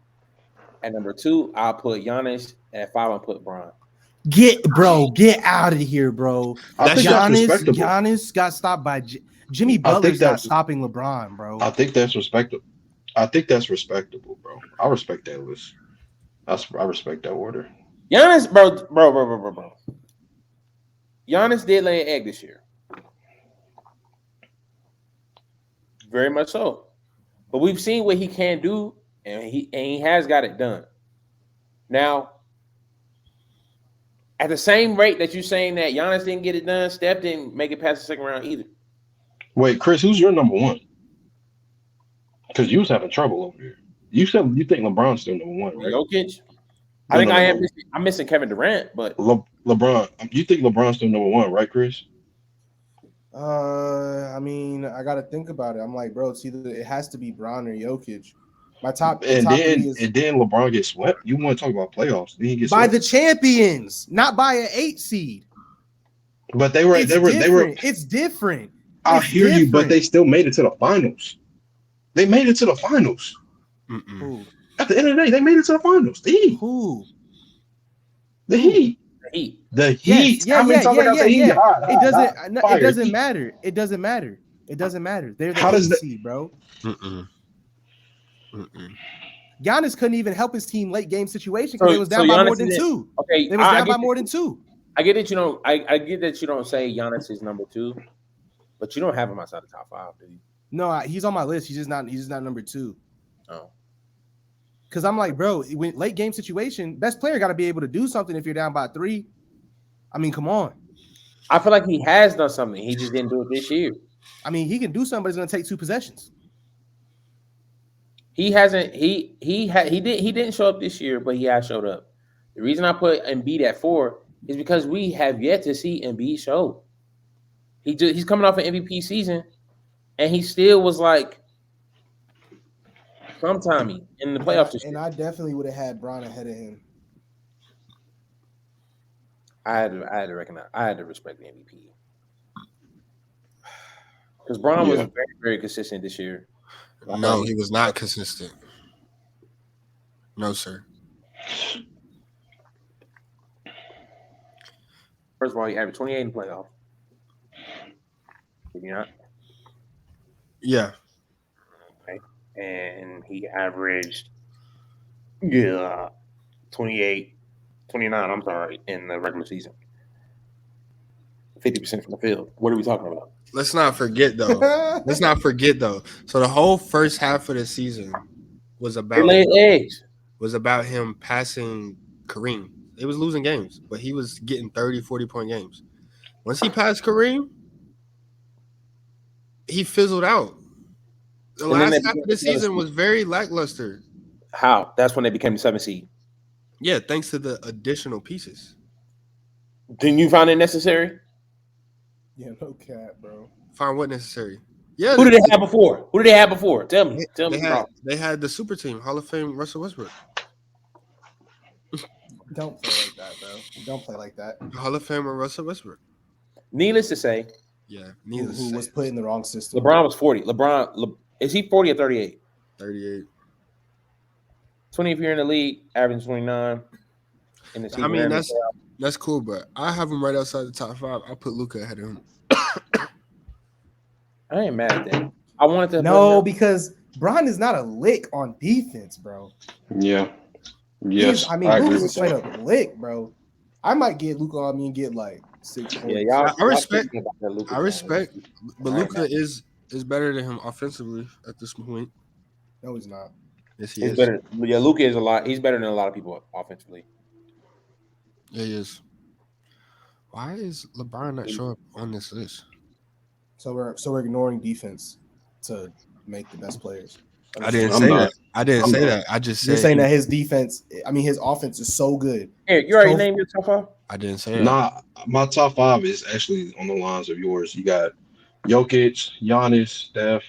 At number 2, I'll put Giannis. At 5, I'll put Bron. Get out of here, bro. Giannis got stopped by Jimmy Butler's not stopping LeBron, bro. I think that's respectable. Bro. I respect that list. I respect that order. Giannis, bro. Giannis did lay an egg this year. Very much so. But we've seen what he can do, and he has got it done. Now, at the same rate that you're saying that Giannis didn't get it done, Steph didn't make it past the second round either. Wait, Chris, who's your number 1? Because you was having trouble over here. You said you think LeBron's still number 1, right? Jokic. I'm missing Kevin Durant, but LeBron. You think LeBron's still number 1, right, Chris? I mean, I gotta think about it. I'm like, bro, it has to be Bron or Jokic. My top, and then LeBron gets swept. You want to talk about playoffs? Then he gets by swept. the champions, not by an 8 seed. But they were. It's different. I hear you, but they still made it to the finals. They made it to the finals. Who? At the end of the day, they made it to the finals. The Heat. Who? The Heat. The Heat. It doesn't matter. It doesn't matter. They're the 8 seed, bro. Giannis couldn't even help his team late game situation because they was down by more than 2. Okay, they was down by more than 2. I get that you don't. I get that you don't say Giannis is number 2, but you don't have him outside the top 5, do you? No, he's on my list. He's just not number 2. Oh, Because I'm like, bro, when late game situation, best player got to be able to do something if you're down by 3. I mean, come on. I feel like he has done something. He just didn't do it this year. I mean, he can do something, but it's going to take 2 possessions. He hasn't. He didn't show up this year, but he has showed up. The reason I put Embiid at 4 is because we have yet to see Embiid show. He's coming off an MVP season, and he still was like sometimey in the playoffs this year. And I definitely would have had Bron ahead of him. I had to recognize. I had to respect the MVP because Bron was very, very consistent this year. No, he was not consistent. No, sir. First of all, he averaged 28 in the playoff. Did he not? Yeah. Okay. And he averaged 29, I'm sorry, in the regular season. 50% from the field. What are we talking about? Let's not forget though. So the whole first half of the season was about him passing Kareem. They was losing games, but he was getting 30, 40-point games. Once he passed Kareem, he fizzled out. The last half of the season was very lackluster. How? That's when they became the 7th seed. Yeah, thanks to the additional pieces. Didn't you find it necessary? Yeah, no cap, bro. Find what necessary? Yeah. Who did they have before? Tell me. They had the super team, Hall of Fame Russell Westbrook. Don't play like that, bro. Don't play like that. Hall of Famer Russell Westbrook. Needless to say, who was put in the wrong system. LeBron was 40. Is he 40 or 38? 38. 20 if you're in the league, averaging 29. I mean, that's cool, but I have him right outside the top 5. I put Luka ahead of him. I ain't mad at that. I wanted to. No, because Bron is not a lick on defense, bro. Yeah. Yes. Luka's a straight up lick, bro. I might get Luka on me and get like 6 points. Yeah, y'all. I respect, but Luka is better than him offensively at this point. No, he's not. Yes, he is. Better. Yeah, Luka is a lot. He's better than a lot of people offensively. Yeah, he is. Why is LeBron not showing up on this list? So we're ignoring defense to make the best players. I didn't say that. I just said you're saying that his defense. I mean, his offense is so good. Eric, you already named your top 5? I didn't say that. Nah, my top 5 is actually on the lines of yours. You got Jokic, Giannis, Steph,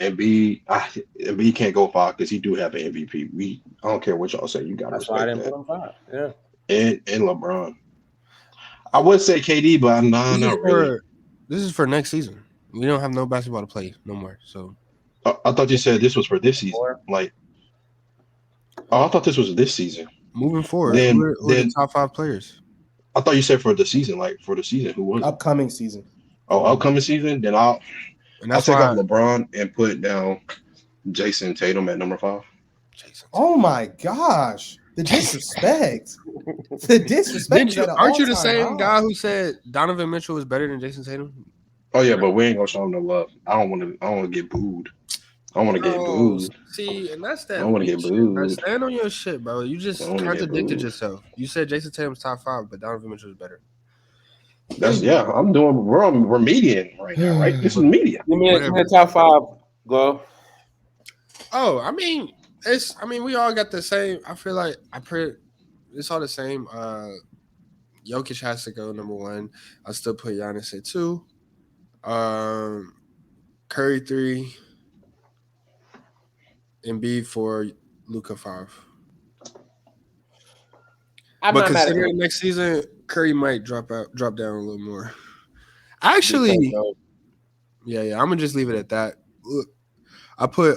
Embiid. Embiid can't go 5 because he do have an MVP. I don't care what y'all say. You got to respect that. That's why I didn't put him 5. Yeah. And LeBron. I would say KD, but not really. This is for next season. We don't have no basketball to play no more. So I thought you said this was for this season. I thought this was this season. Moving forward, who are the top 5 players? I thought you said for the season, Who was it? Upcoming season? Oh, upcoming season. Then I'll take off LeBron and put down Jason Tatum at number 5. Oh my gosh. The disrespect. Aren't you the same guy who said Donovan Mitchell is better than Jason Tatum? Oh yeah, but we ain't gonna show him no love. I don't want to get booed. I want to get booed. See, and that's that. I want to get booed. Stand on your shit, bro. You just contradicted yourself. You said Jason Tatum's top 5, but Donovan Mitchell is better. We're median right now, right? This is median. Give me a top 5, go. Oh, I mean, we all got the same. I feel like it's all the same. Jokic has to go number 1. I still put Giannis at 2. Curry 3. Embiid 4. Luka 5. But considering next season, Curry might drop down a little more. Actually, yeah, I'm gonna just leave it at that. Look, I put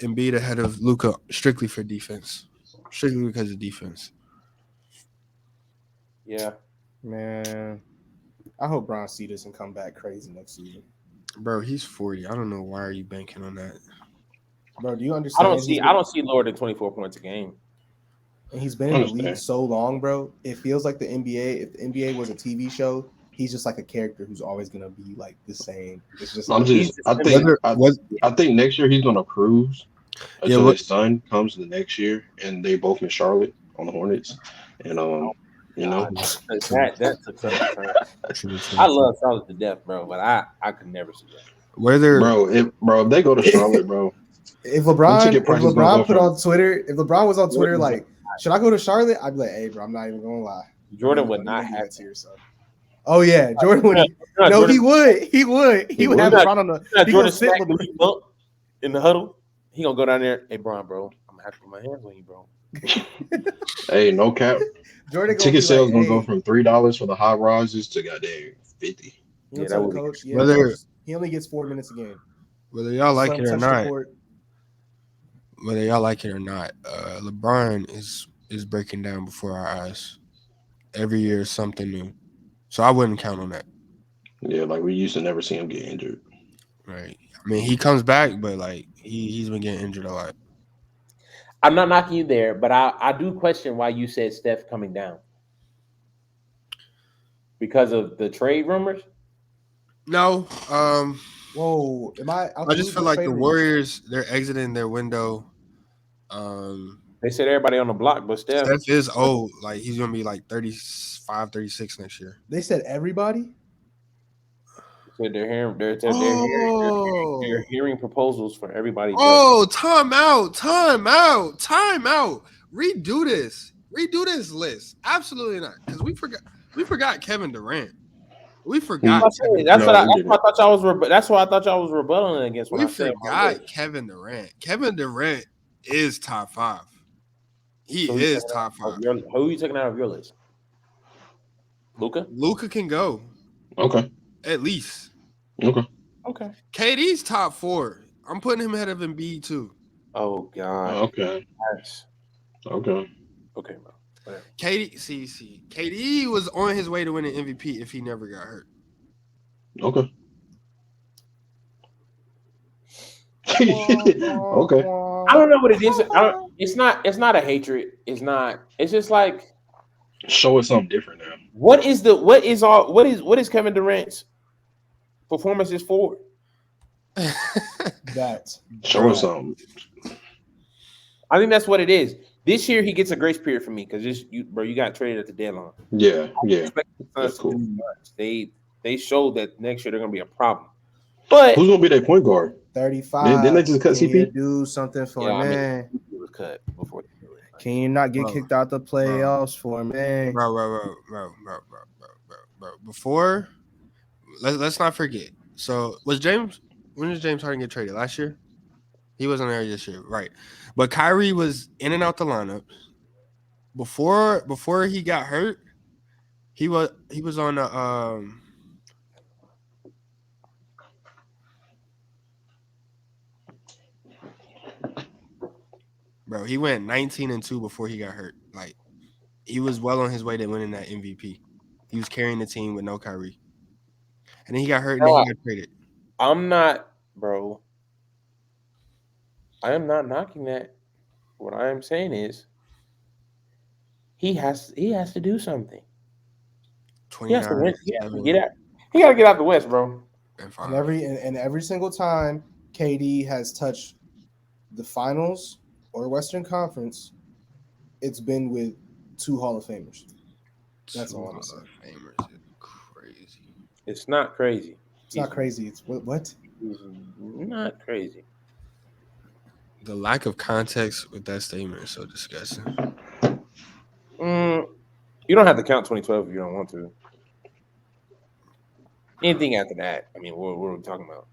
Embiid ahead of Luka strictly for defense, strictly because of defense. Yeah, man. I hope Bron see this and come back crazy next season. Bro, he's 40. I don't know why are you banking on that. Bro, do you understand? I don't see lower than 24 points a game. and he's been in the league so long, bro. It feels like the NBA. If the NBA was a TV show, he's just like a character who's always gonna be like the same. It's just like I think next year he's gonna cruise until what- his son comes the next year, and they both in Charlotte on the Hornets, and you know, that took such a turn. I love Charlotte to death, bro, but I could never see that. Whether if they go to Charlotte, bro. If LeBron put on Twitter, if LeBron was on Twitter, like, should I go to Charlotte? I'd be like, hey, bro, I'm not even gonna lie. Jordan would not have to yourself. Oh yeah, Jordan would. No, Jordan, he would. He would have LeBron on the. Jordan sit in the huddle. He gonna go down there. Hey, Bron, bro, I'm gonna have to put my hands on you, bro. Hey, no cap. Jordan ticket sales gonna go from $3 for the high rises to goddamn $50. Yeah, that would coach. Yeah, whether he only gets 4 minutes a game. Whether y'all like it or not, LeBron is breaking down before our eyes. Every year is something new, so I wouldn't count on that. Yeah, like we used to never see him get injured. Right. I mean, he comes back, but like he's been getting injured a lot. I'm not knocking you there, but I do question why you said Steph coming down. Because of the trade rumors? No. Whoa. I just feel like the Warriors, they're exiting their window. They said everybody on the block, but Steph is old. Like he's gonna be like 35, 36 next year. They said everybody? They're hearing proposals for everybody. Oh, time out. Redo this list. Absolutely not, because we forgot Kevin Durant. We forgot. That's what I thought y'all was. That's why I thought y'all was rebelling against. We forgot Kevin Durant. Kevin Durant is top 5. He is top 5. Who are you taking out of your list? Luka? Luka can go. Okay. At least. Okay. KD's top 4. I'm putting him ahead of Embiid too. Oh God. Okay. Yes. Okay, bro. Whatever. KD was on his way to winning MVP if he never got hurt. Okay. Okay. I don't know what it is. It's not a hatred. It's just like show us something different now. What is Kevin Durant's performances for? Show us something. I think that's what it is. This year he gets a grace period for me because you got traded at the deadline. Yeah. That's cool. They showed that next year they're gonna be a problem. But who's gonna be their point guard? 35. Didn't they just cut CP? Do something for a man. He was cut before. Can you not get kicked out the playoffs for a man? Bro. Before, let's not forget. So when did James Harden get traded? Last year? He wasn't there this year, right? But Kyrie was in and out the lineup. Before he got hurt, he was on the Bro, he went 19-2 before he got hurt. Like, he was well on his way to winning that MVP. He was carrying the team with no Kyrie. And then he got hurt and then he got traded. I'm not, bro. I am not knocking that. What I am saying is he has to do something. He has to win. He got to get out the West, bro. And every single time KD has touched the finals or Western Conference, it's been with 2 Hall of Famers. That's all I'm saying. Famers is crazy. It's not crazy. It's not crazy. It's what? It's not crazy. The lack of context with that statement is so disgusting. You don't have to count 2012 if you don't want to. Anything after that, I mean, what are we talking about?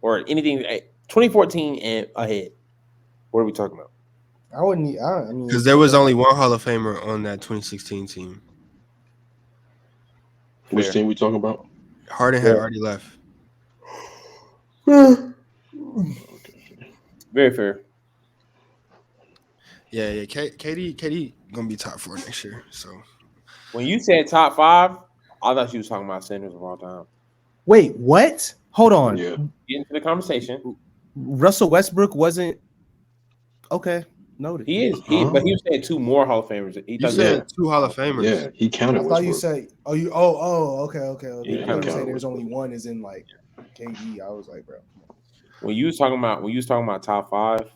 Or anything 2014 and ahead. What are we talking about? I mean, because there was only one Hall of Famer on that 2016 team. Which team we talking about? Harden had already left. Very fair. Yeah. KD gonna be top 4 next year. So when you said top 5, I thought you was talking about centers of all time. Wait, what? Hold on. Yeah. Get into the conversation. Russell Westbrook wasn't okay. Noted. He is. But he was saying 2 more Hall of Famers. He You thought said 2 Hall of Famers. Yeah, he counted. I thought you Westbrook. said, okay. Yeah, I thought you counted said there's Westbrook. only one is in like KD. I was like, bro. when you was talking about top 5,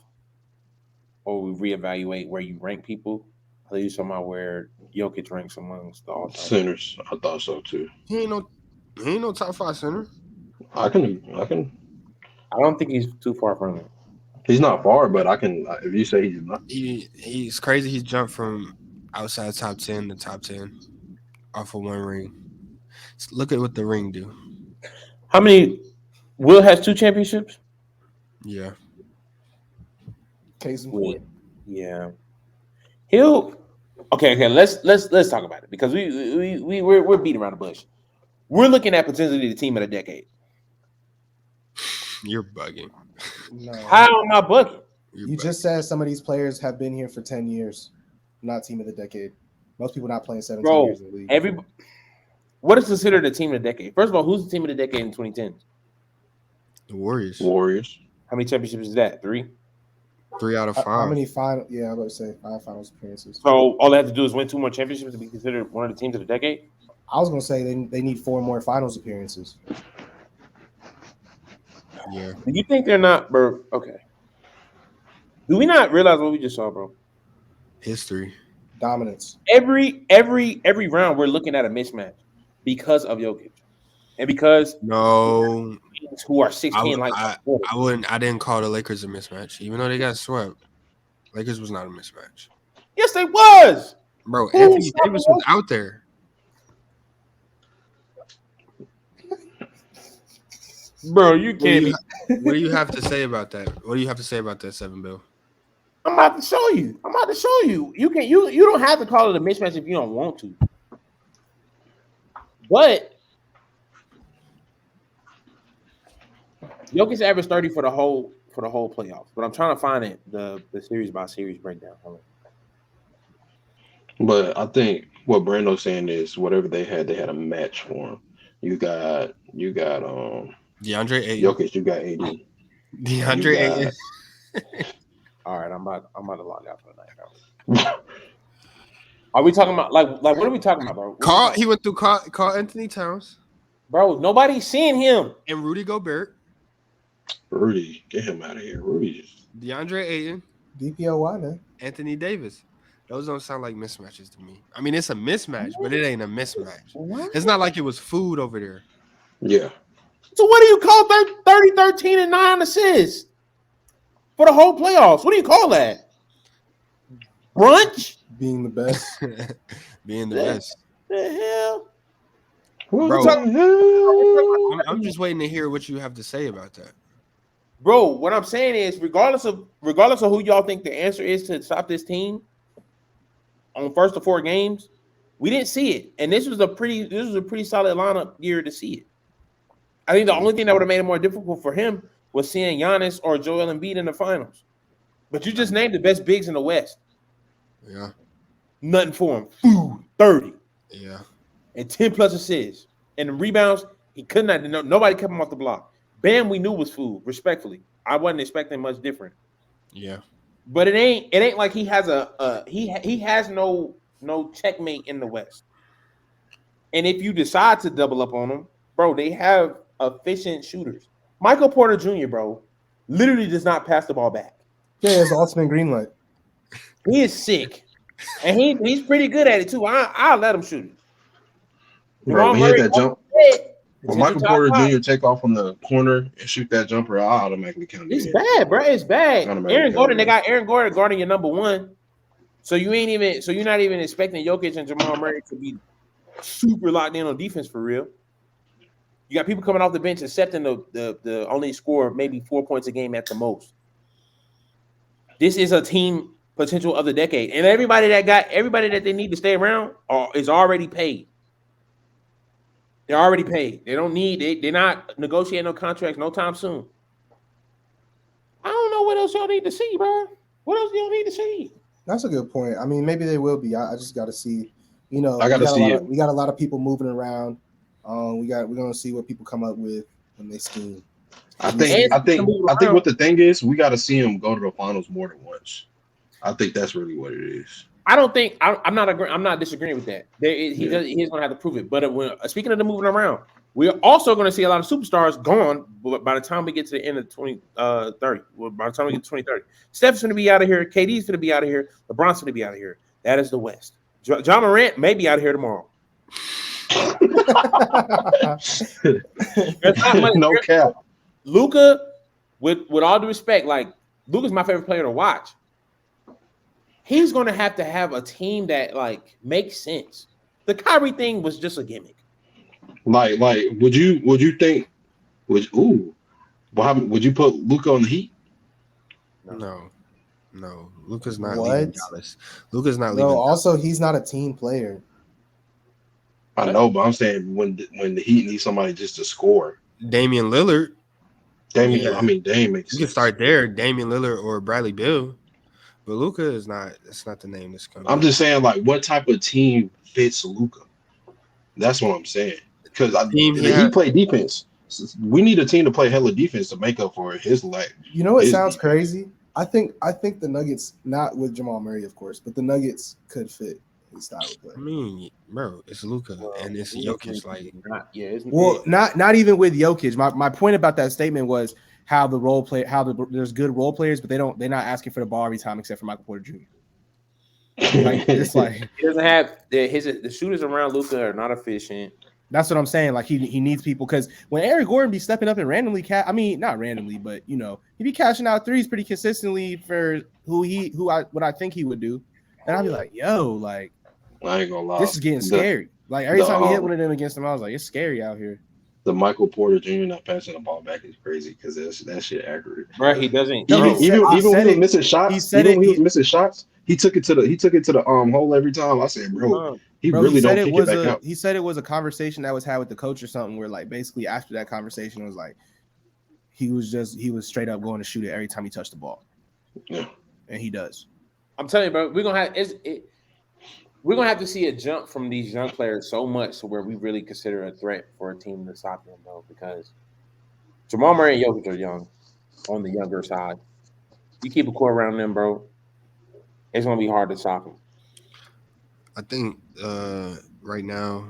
or we reevaluate where you rank people, I think you talking about where Jokic ranks amongst the all-time. Centers. I thought so too. He ain't no top 5 center. I can. I don't think he's too far from it. He's not far, but I can. If you say he's not, He's crazy. He jumped from outside top 10 to top 10 off of 1 ring. Look at what the ring do. How many? Will has 2 championships. Yeah. Case in point. Yeah. He'll. Okay. Let's talk about it because we're beating around the bush. We're looking at potentially the team of the decade. You're bugging. No. How am I bugging? You just said some of these players have been here for 10 years, not team of the decade. Most people not playing 17 years in the league. What is considered a team of the decade? First of all, who's the team of the decade in 2010? The Warriors. How many championships is that? 3? 3 out of 5. How many final? Yeah, I was about to say 5 finals appearances. So all they have to do is win 2 more championships to be considered one of the teams of the decade? I was gonna say they need 4 more finals appearances. Yeah. Do you think they're not, bro? Okay. Do we not realize what we just saw, bro? History. Dominance. Every round we're looking at a mismatch because of Jokic. And because No, who are 16 I didn't call the Lakers a mismatch, even though they got swept. Lakers was not a mismatch. Yes, they was. Bro, Anthony Davis was out there. Bro, you can't. What do you have to say about that? What do you have to say about that, 7 Bill? I'm about to show you. You can you don't have to call it a mismatch if you don't want to. But Jokic averaged 30 for the whole playoffs. But I'm trying to find it the series by series breakdown. But I think what Brando's saying is whatever they had a match for him. You got DeAndre Ayton. Jokic, you got AD. DeAndre Ayton. All right, I'm about to log out for the night. Are we talking about like what are we talking about, bro? He went through Carl Anthony Towns. Bro, nobody's seeing him. And Rudy Gobert. Rudy, get him out of here. Rudy. DeAndre Ayton. DPOY, man. Anthony Davis. Those don't sound like mismatches to me. I mean, it's a mismatch, but it ain't a mismatch. What? It's not like it was food over there. Yeah. So what do you call 30, 13, and 9 assists for the whole playoffs? What do you call that? Brunch? Being the best. Being the best. The hell? Bro, Hell? I'm just waiting to hear what you have to say about that. Bro, what I'm saying is, regardless of who y'all think the answer is to stop this team on first of 4 games, we didn't see it, and this was a pretty solid lineup year to see it. I think the only thing that would have made it more difficult for him was seeing Giannis or Joel Embiid in the finals. But you just named the best bigs in the West. Yeah. Nothing for him. Food, 30. Yeah. And 10 plus assists. And the rebounds, he could not. Nobody kept him off the block. Bam, we knew was food, respectfully. I wasn't expecting much different. Yeah. But it ain't like he has he has no checkmate in the West. And if you decide to double up on him, bro, they have efficient shooters. Michael Porter Jr., bro, literally does not pass the ball back. Yeah, it's the ultimate green light. He is sick. And he's pretty good at it too. I'll let him shoot it. Bro, when he hit that jump, when Michael Porter Jr. take off from the corner and shoot that jumper, I automatically count it. It's bad, bro. It's bad. Aaron Gordon, they got Aaron Gordon guarding your number 1. So you're not even expecting Jokic and Jamal Murray to be super locked in on defense for real. You got people coming off the bench accepting the only score maybe 4 points a game at the most. This is a team potential of the decade, and everybody that they need to stay around is already paid. They're already paid. They don't need. They're not negotiating no contracts no time soon. I don't know what else y'all need to see, bro. What else do y'all need to see? That's a good point. I mean, maybe they will be. I just got to see. You know, I got to see it. We got a lot of people moving around. We're gonna see what people come up with when they scheme. I think what the thing is, we got to see him go to the finals more than once. I think that's really what it is. I don't think I'm not disagreeing with that. He's going to have to prove it. But speaking of the moving around, we're also going to see a lot of superstars gone. But by the time we get to the end of 2030, by the time we get to 2030, Steph's going to be out of here. KD's going to be out of here. LeBron's going to be out of here. That is the West. John Morant may be out of here tomorrow. No cap. Luka, with all due respect, like Luka's my favorite player to watch. He's going to have a team that like makes sense. The Kyrie thing was just a gimmick. Like, would you think? Would you put Luka on the Heat? No. Luka's not What? leaving Dallas. Luka's not leaving. No, also he's not a team player. I know, but I'm saying when the Heat need somebody just to score. Damian Lillard. Dame Yeah. makes You sense. can start there, Damian Lillard or Bradley Beal. But Luka is not. That's not the name that's coming. I'm just saying, like, what type of team fits Luka? That's what I'm saying. Because he play defense. We need a team to play hella defense to make up for his lack. You know what His sounds defense. crazy? I think the Nuggets, not with Jamal Murray, of course, but the Nuggets could fit his style of play. I mean, bro, it's Luka and it's Jokic. Like, Not even with Jokic. My point about that statement was how the role play, there's good role players, but they're not asking for the ball every time except for Michael Porter Jr. Like it's like he doesn't have the shooters around Luka are not efficient. That's what I'm saying. Like he needs people because when Eric Gordon be stepping up and randomly not randomly, but he be cashing out threes pretty consistently for what I think he would do, and I'd be like, yo, like I ain't gonna lie, this is getting scary. Like every time we hit one of them against them, I was like, it's scary out here. The Michael Porter Jr. not passing the ball back is crazy because that shit accurate. Bro, he doesn't. Even when he was missing shots, he took it to the hole every time. I said, bro, he really don't kick it back out. He said it was a conversation that was had with the coach or something where like basically after that conversation it was like he was straight up going to shoot it every time he touched the ball. Yeah. And he does. I'm telling you, bro, we're gonna have to see a jump from these young players so much to where we really consider a threat for a team to stop them, bro. Because Jamal Murray and Jokic are young, on the younger side. You keep a core around them, bro, it's gonna be hard to stop them. I think right now,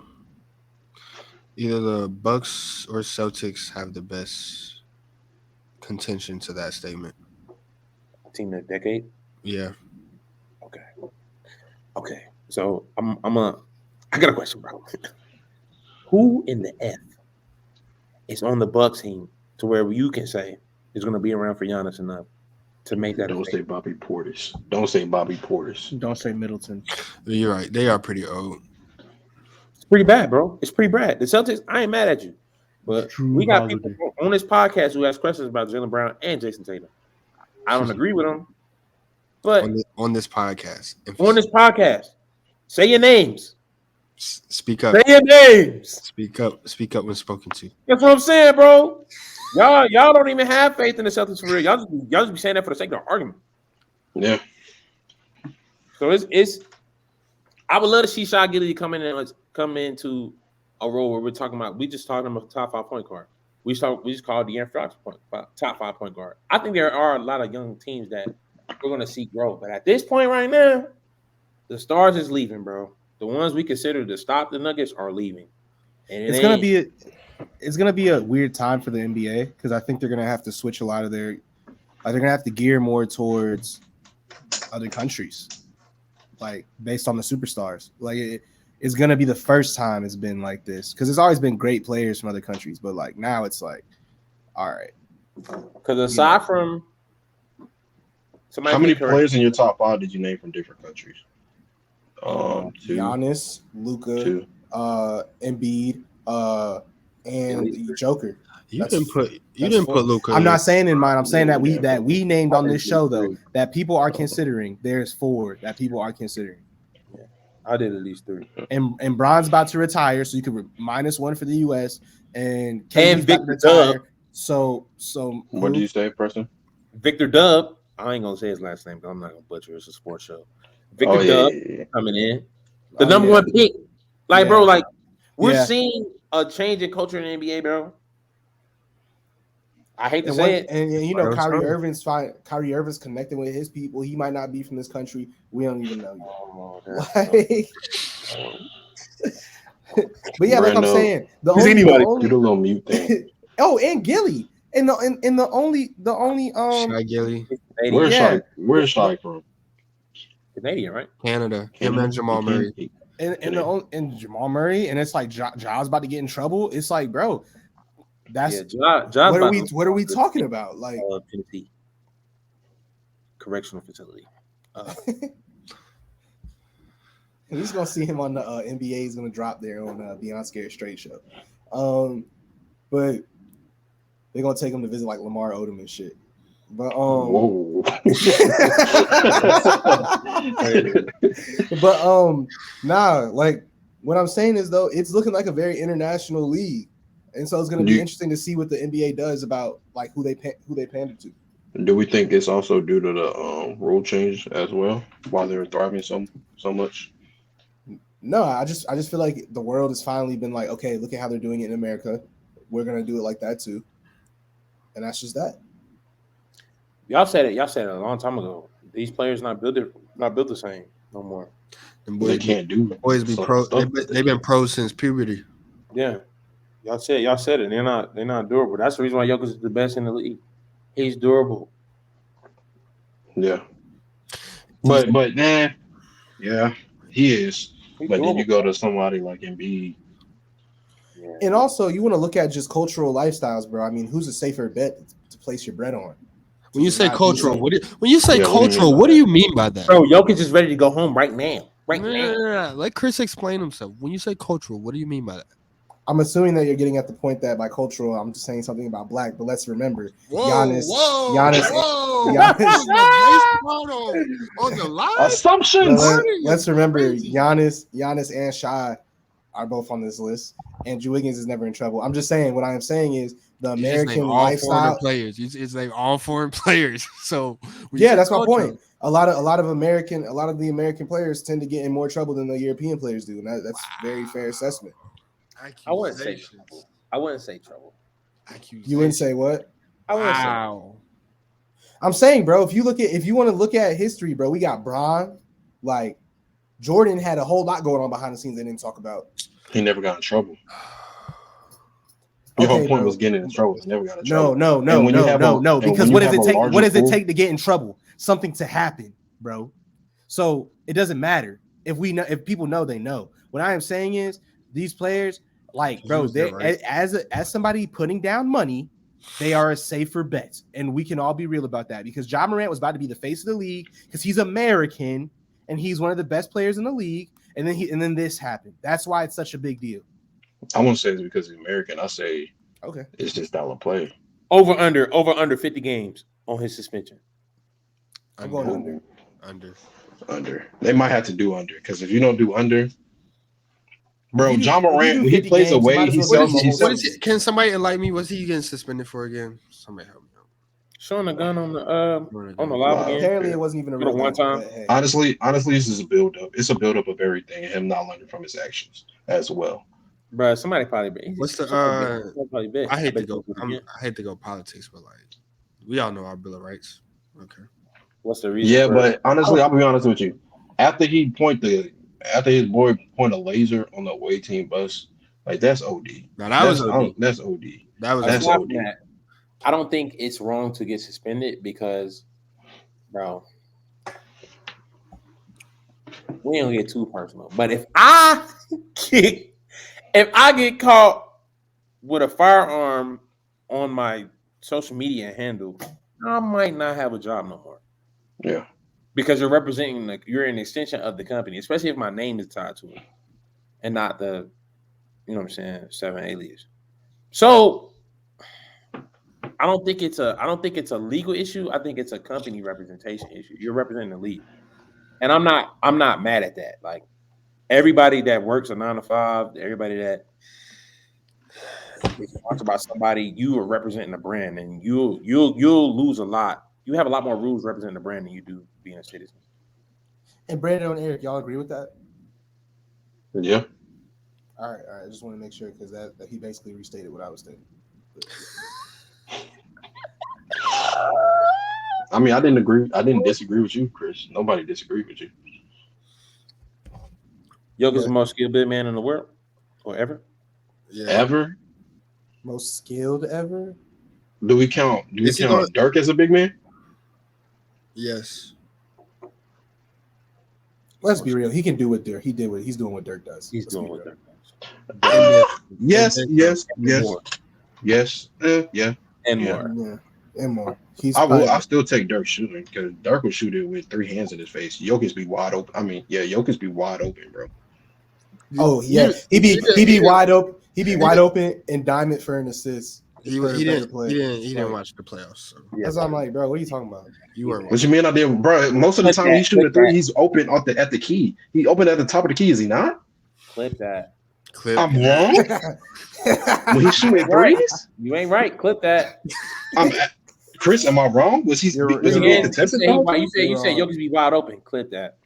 either the Bucks or Celtics have the best contention to that statement. Team of the decade. Yeah. Okay. So I got a question, bro. Who in the F is on the Bucks team to where you can say is going to be around for Giannis enough to make that? Don't say Bobby Portis. Don't say Bobby Portis. Don't say Middleton. You're right. They are pretty old. It's pretty bad, bro. It's pretty bad. The Celtics, I ain't mad at you. But we got people on this podcast who ask questions about Jaylen Brown and Jason Tatum. I don't agree with them. But on this podcast. On this podcast. Say your names. Speak up. Say your names. Speak up. Speak up when spoken to. That's what I'm saying, bro. Y'all don't even have faith in the Celtics for real. Y'all just be saying that for the sake of the argument. Yeah. So it's. I would love to see Shai Gilgeous come into a role where we're talking about. We just talking about top 5 point guard. We just called De'Aaron Fox top 5 point guard. I think there are a lot of young teams that we're going to see grow, but at this point right now, the stars is leaving, bro. The ones we consider to stop the Nuggets are leaving, and it's gonna be a weird time for the NBA because I think they're gonna have to switch a lot of they're gonna have to gear more towards other countries, like based on the superstars. Like it's gonna be the first time it's been like this because it's always been great players from other countries, but like now it's like, all right. Because aside from how many players in your top 5 did you name from different countries? 2. Giannis, Luka, Embiid, and Joker. You didn't put Luka. I'm not saying in mine. I'm saying that we named on this show though that people are considering. There's 4 that people are considering. Yeah, I did at least 3. And Bron's about to retire, so you could -1 for the US. And Victor Dub. So what do you say, person? Victor Dub. I ain't gonna say his last name because I'm not gonna butcher. It's a sports show. Victor Dub coming in, the number 1 pick. Like, bro, like we're seeing a change in culture in the NBA, bro. I hate to And say it. and you know, Right on Kyrie time. Irving's fine. Kyrie Irving's connecting with his people. He might not be from this country. We don't even know yet. Like, but yeah, like I'm Brando, saying, the Who's only, anybody? do the little mute thing. oh, and Gilly, and the only Shy Gilly, Where's Canadian. yeah, Where's Shy from? Canadian, right? Canada. Him Canada? and Jamal Murray. and Jamal Murray, and it's like Ja's about to get in trouble. It's like, bro, that's John's what are we talking about? Like, Tennessee correctional facility. we're just gonna see him on the NBA is gonna drop there on Beyond Scared Straight show. But they're gonna take him to visit like Lamar Odom and shit. But Whoa. but nah, like what I'm saying is though, it's looking like a very international league, and so it's gonna be interesting to see what the NBA does about like who they pander to. Do we think it's also due to the rule change as well? Why they're thriving so much? No, I just feel like the world has finally been like, okay, look at how they're doing it in America. We're gonna do it like that too, and that's just that. Y'all said it a long time ago. These players not built the same no more. They can't do. Boys be pro. They've been pros since puberty. Yeah, y'all said it. They're not durable. That's the reason why Jokic is the best in the league. He's durable. Yeah, but nah, yeah, he is. But then you go to somebody like Embiid. Yeah. And also, you want to look at just cultural lifestyles, bro. I mean, who's a safer bet to place your bread on? When you say cultural, what do what you mean by that? Bro, Jokic is ready to go home right now. Now. Let Chris explain himself. When you say cultural, what do you mean by that? I'm assuming that you're getting at the point that by cultural, I'm just saying something about black. But let's remember, Giannis. On the line. Assumptions. Let's remember, Giannis and Shy are both on this list, and Drew Wiggins is never in trouble. I'm just saying, what I am saying is the American lifestyle players. It's like all foreign players. So yeah, that's my point. A lot of the American players tend to get in more trouble than the European players do, and that's very fair assessment. I wouldn't say trouble. You wouldn't say what? I wouldn't say. I'm saying, bro, if you want to look at history, bro, we got Bron, like Jordan had a whole lot going on behind the scenes they didn't talk about. He never got in trouble. Your whole point was getting in trouble. He never got in trouble. No. Because what does it take? What does it take to get in trouble? Something to happen, bro. So it doesn't matter if people know, they know. What I am saying is these players, like, bro, as somebody putting down money, they are a safer bet, and we can all be real about that because Ja Morant was about to be the face of the league because he's American and he's one of the best players in the league, and then this happened. That's why it's such a big deal. I won't say it's because he's American. I say okay, it's just style of play. Over under 50 games on his suspension. I'm going under. They might have to do under because if you don't do under. Bro, Ja Morant, when he plays away, can somebody enlighten me? Was he getting suspended for again? Somebody help me out. Showing a gun on the live game. Apparently, it wasn't even a real one time. Hey. Honestly, this is a build up. It's a build up of everything, and him not learning from his actions as well. Bro, somebody probably bet. What's the I hate to go politics, but like we all know our Bill of Rights. Okay. What's the reason? Yeah, but honestly, I'll be honest with you. After his boy point a laser on the away team bus, like that's OD. Now that's OD. That's OD. That's OD. I don't think it's wrong to get suspended because, bro, we don't get too personal. But if I get caught with a firearm on my social media handle, I might not have a job no more. Yeah. Because you're an extension of the company, especially if my name is tied to it and not the, you know what I'm saying, 7 alias. So I don't think it's a legal issue. I think it's a company representation issue. You're representing the league. And I'm not mad at that. Like everybody that works a 9 to 5, everybody that talks about somebody, you are representing a brand and you'll lose a lot. You have a lot more rules representing the brand than you do being a citizen. And Brandon and Eric, y'all agree with that? Yeah. All right. I just want to make sure because that he basically restated what I was stating. I mean, I didn't agree. I didn't disagree with you, Chris. Nobody disagreed with you. Jokic is the most skilled big man in the world or ever. Yeah. Ever? Most skilled ever? Do we count Is he gonna- Dirk as a big man? Yes. Let's be real. He can do what Dirk. He's doing what Dirk does. He's Let's doing be what real. Yes, And yes, yes, more. yes. Yeah. And Yeah. more. Yeah, and more. He's I still take Dirk shooting because Dirk will shoot it with 3 hands in his face. Jokic be wide open. I mean, yeah, Jokic be wide open, bro. Oh yeah, he be wide open. He be wide open and diamond for an assist. He for a better didn't play. he didn't Like, watch the playoffs. So That's why I'm like, bro, what are you talking about? you weren't. What you mean I did, bro? Most of the Clip time that, he's shooting a clip 3, that. he's open at the key. He open at the top of the key, is he not? Clip that. Clip. I'm wrong. When he's shooting Right. threes, You ain't right. Clip that. Chris, am I wrong? Was he You're being wrong. contested? You though? said You're wrong. Jokic be wide open. Clip that.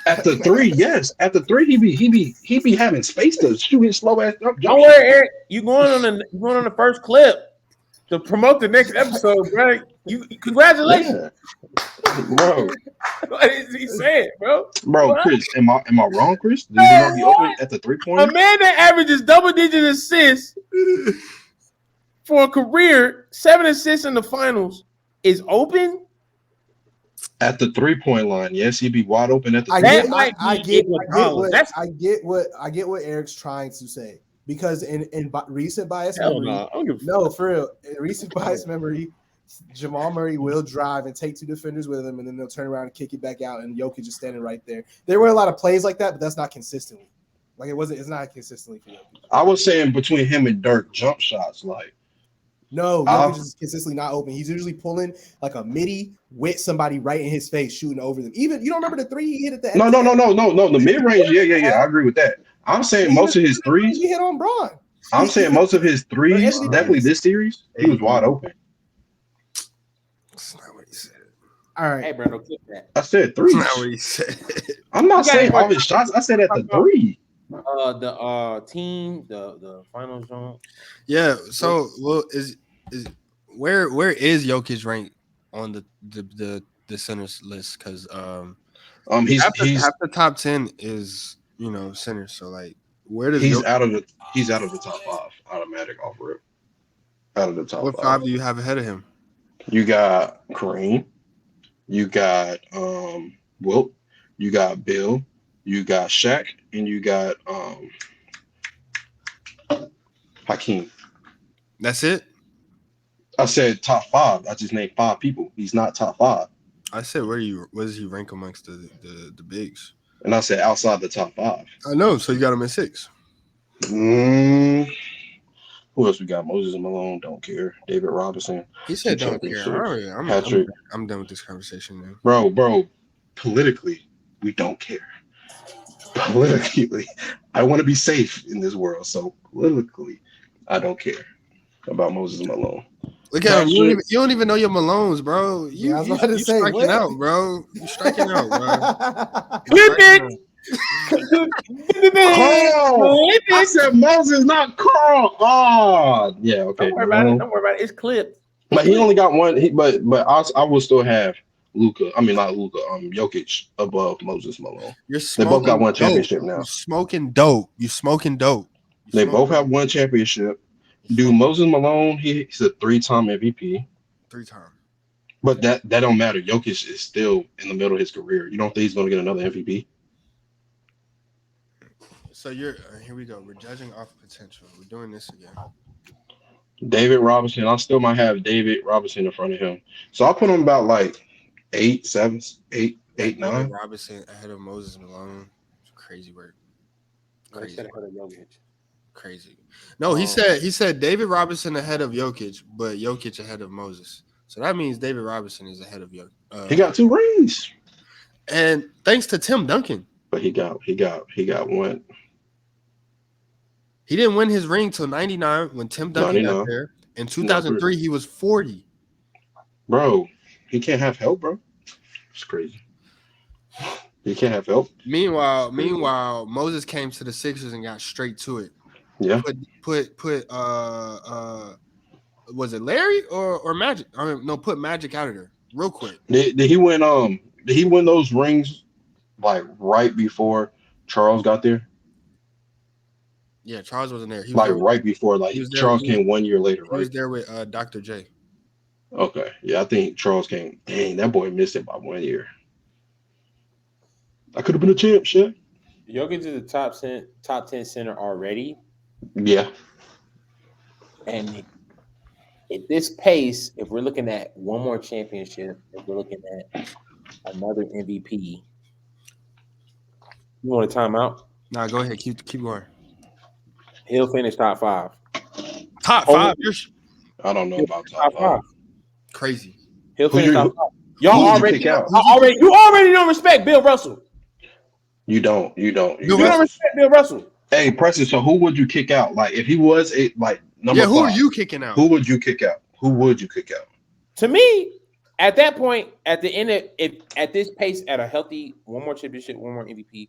At the 3, yes. At the 3, he be having space to shoot his slow ass up. Don't worry, Eric. You going on the first clip to promote the next episode, bro. You congratulations. Yeah. Bro, What is he saying, bro? What? Chris, am I wrong, Chris? Does he not be open at the 3-point? A man that averages double-digit assists for a career, 7 assists in the finals, is open. At the 3-point line, yes, he'd be wide open at the. I That get, might I be get, Iguodala. That's- I get what Eric's trying to say because in recent bias Hell memory, no. I don't give a no, for real, in recent bias memory, Jamal Murray will drive and take 2 defenders with him, and then they'll turn around and kick it back out, and Jokic is standing right there. There were a lot of plays like that, but that's not consistently. Like it's not consistently for Jokic. I was saying between him and Dirk, jump shots like. No, Jokic is consistently not open. He's usually pulling like a midi with somebody right in his face, shooting over them. Even you don't remember the 3 he hit at the end? No. The mid range, yeah. I agree with that. I'm saying most of his threes. He hit on Braun. I'm saying most of his threes, Every definitely this series, he was wide open. That's not what he said. All right. Hey, bro, don't clip that. I said threes. That's not what he said. I'm not You saying gotta- all his shots. I said at the 3. The team, the finals zone. Yeah. So, well, is where is Jokic ranked on the centers list? Because He's half the top 10 is centers. So like, where does he's Jokic, out of the top 5 automatic off rip. Out of the top what 5. 5 do you have ahead of him? You got Kareem, you got Wilt, you got Bill, you got Shaq, and you got Hakeem. That's it. I said top 5. I just named 5 people. He's not top 5. I said, where does he rank amongst the bigs? And I said outside the top 5. I know. So you got him at 6. Who else we got? Moses Malone, don't care. David Robinson. He said, Two "Don't care." championships. Patrick. I'm done with this conversation now. Bro, politically, we don't care. Politically, I want to be safe in this world. So politically, I don't care about Moses Malone. Look at him. You don't even know your Malones, bro. I was about to say, striking what? out, bro. You striking out, bro. Clip it. Carl! I said Moses, not Carl. Oh, yeah, okay. Don't worry about it. Don't worry about it. It's clipped. But he only got one. But I will still have Luka. I mean, not Luka. Jokic above Moses Malone. They both got one championship now. You smoking dope. They both have one championship. Dude, Moses Malone, he's a 3-time MVP. 3-time. But that don't matter. Jokic is still in the middle of his career. You don't think he's going to get another MVP? So here we go. We're judging off potential. We're doing this again. David Robinson. I still might have David Robinson in front of him. So I'll put him about like 8, 7, 8, 9. David Robinson ahead of Moses Malone. Crazy work. Crazy. No, he said David Robinson ahead of Jokic, but Jokic ahead of Moses. So that means David Robinson is ahead of Jokic. He got 2 rings. And thanks to Tim Duncan. But he got one. He didn't win his ring till 99 when Tim Duncan got there. In 2003, he was 40. Bro, he can't have help, bro. It's crazy. He can't have help. Meanwhile, Moses came to the Sixers and got straight to it. Yeah. Put was it Larry or Magic? Put Magic out of there. real quick. Did he win? Did he win those rings like right before Charles got there? Yeah, Charles wasn't there. He was Like there. right before, like He was there. Charles came 1 year later, He was right? there with Dr. J. Okay, yeah, I think Charles came. Dang, that boy missed it by 1 year. I could have been a champ, shit. Jokic is a top 10 center already, Yeah, and at this pace, if we're looking at one more championship, if we're looking at another MVP, you want a timeout? Nah, go ahead. Keep going. He'll finish top 5. Top Oh, 5? You're I don't know He'll about finish top five. crazy. He'll Who finish you- top 5. who Y'all would you already, kick out? you already don't respect Bill Russell. You don't. You don't respect Bill Russell. Hey, Preston. So who would you kick out? Like if he was number Who are 5, you kicking out? who would you kick out? Who would you kick out? To me, at that point, at the end of if at this pace, at a healthy one more championship, one more MVP,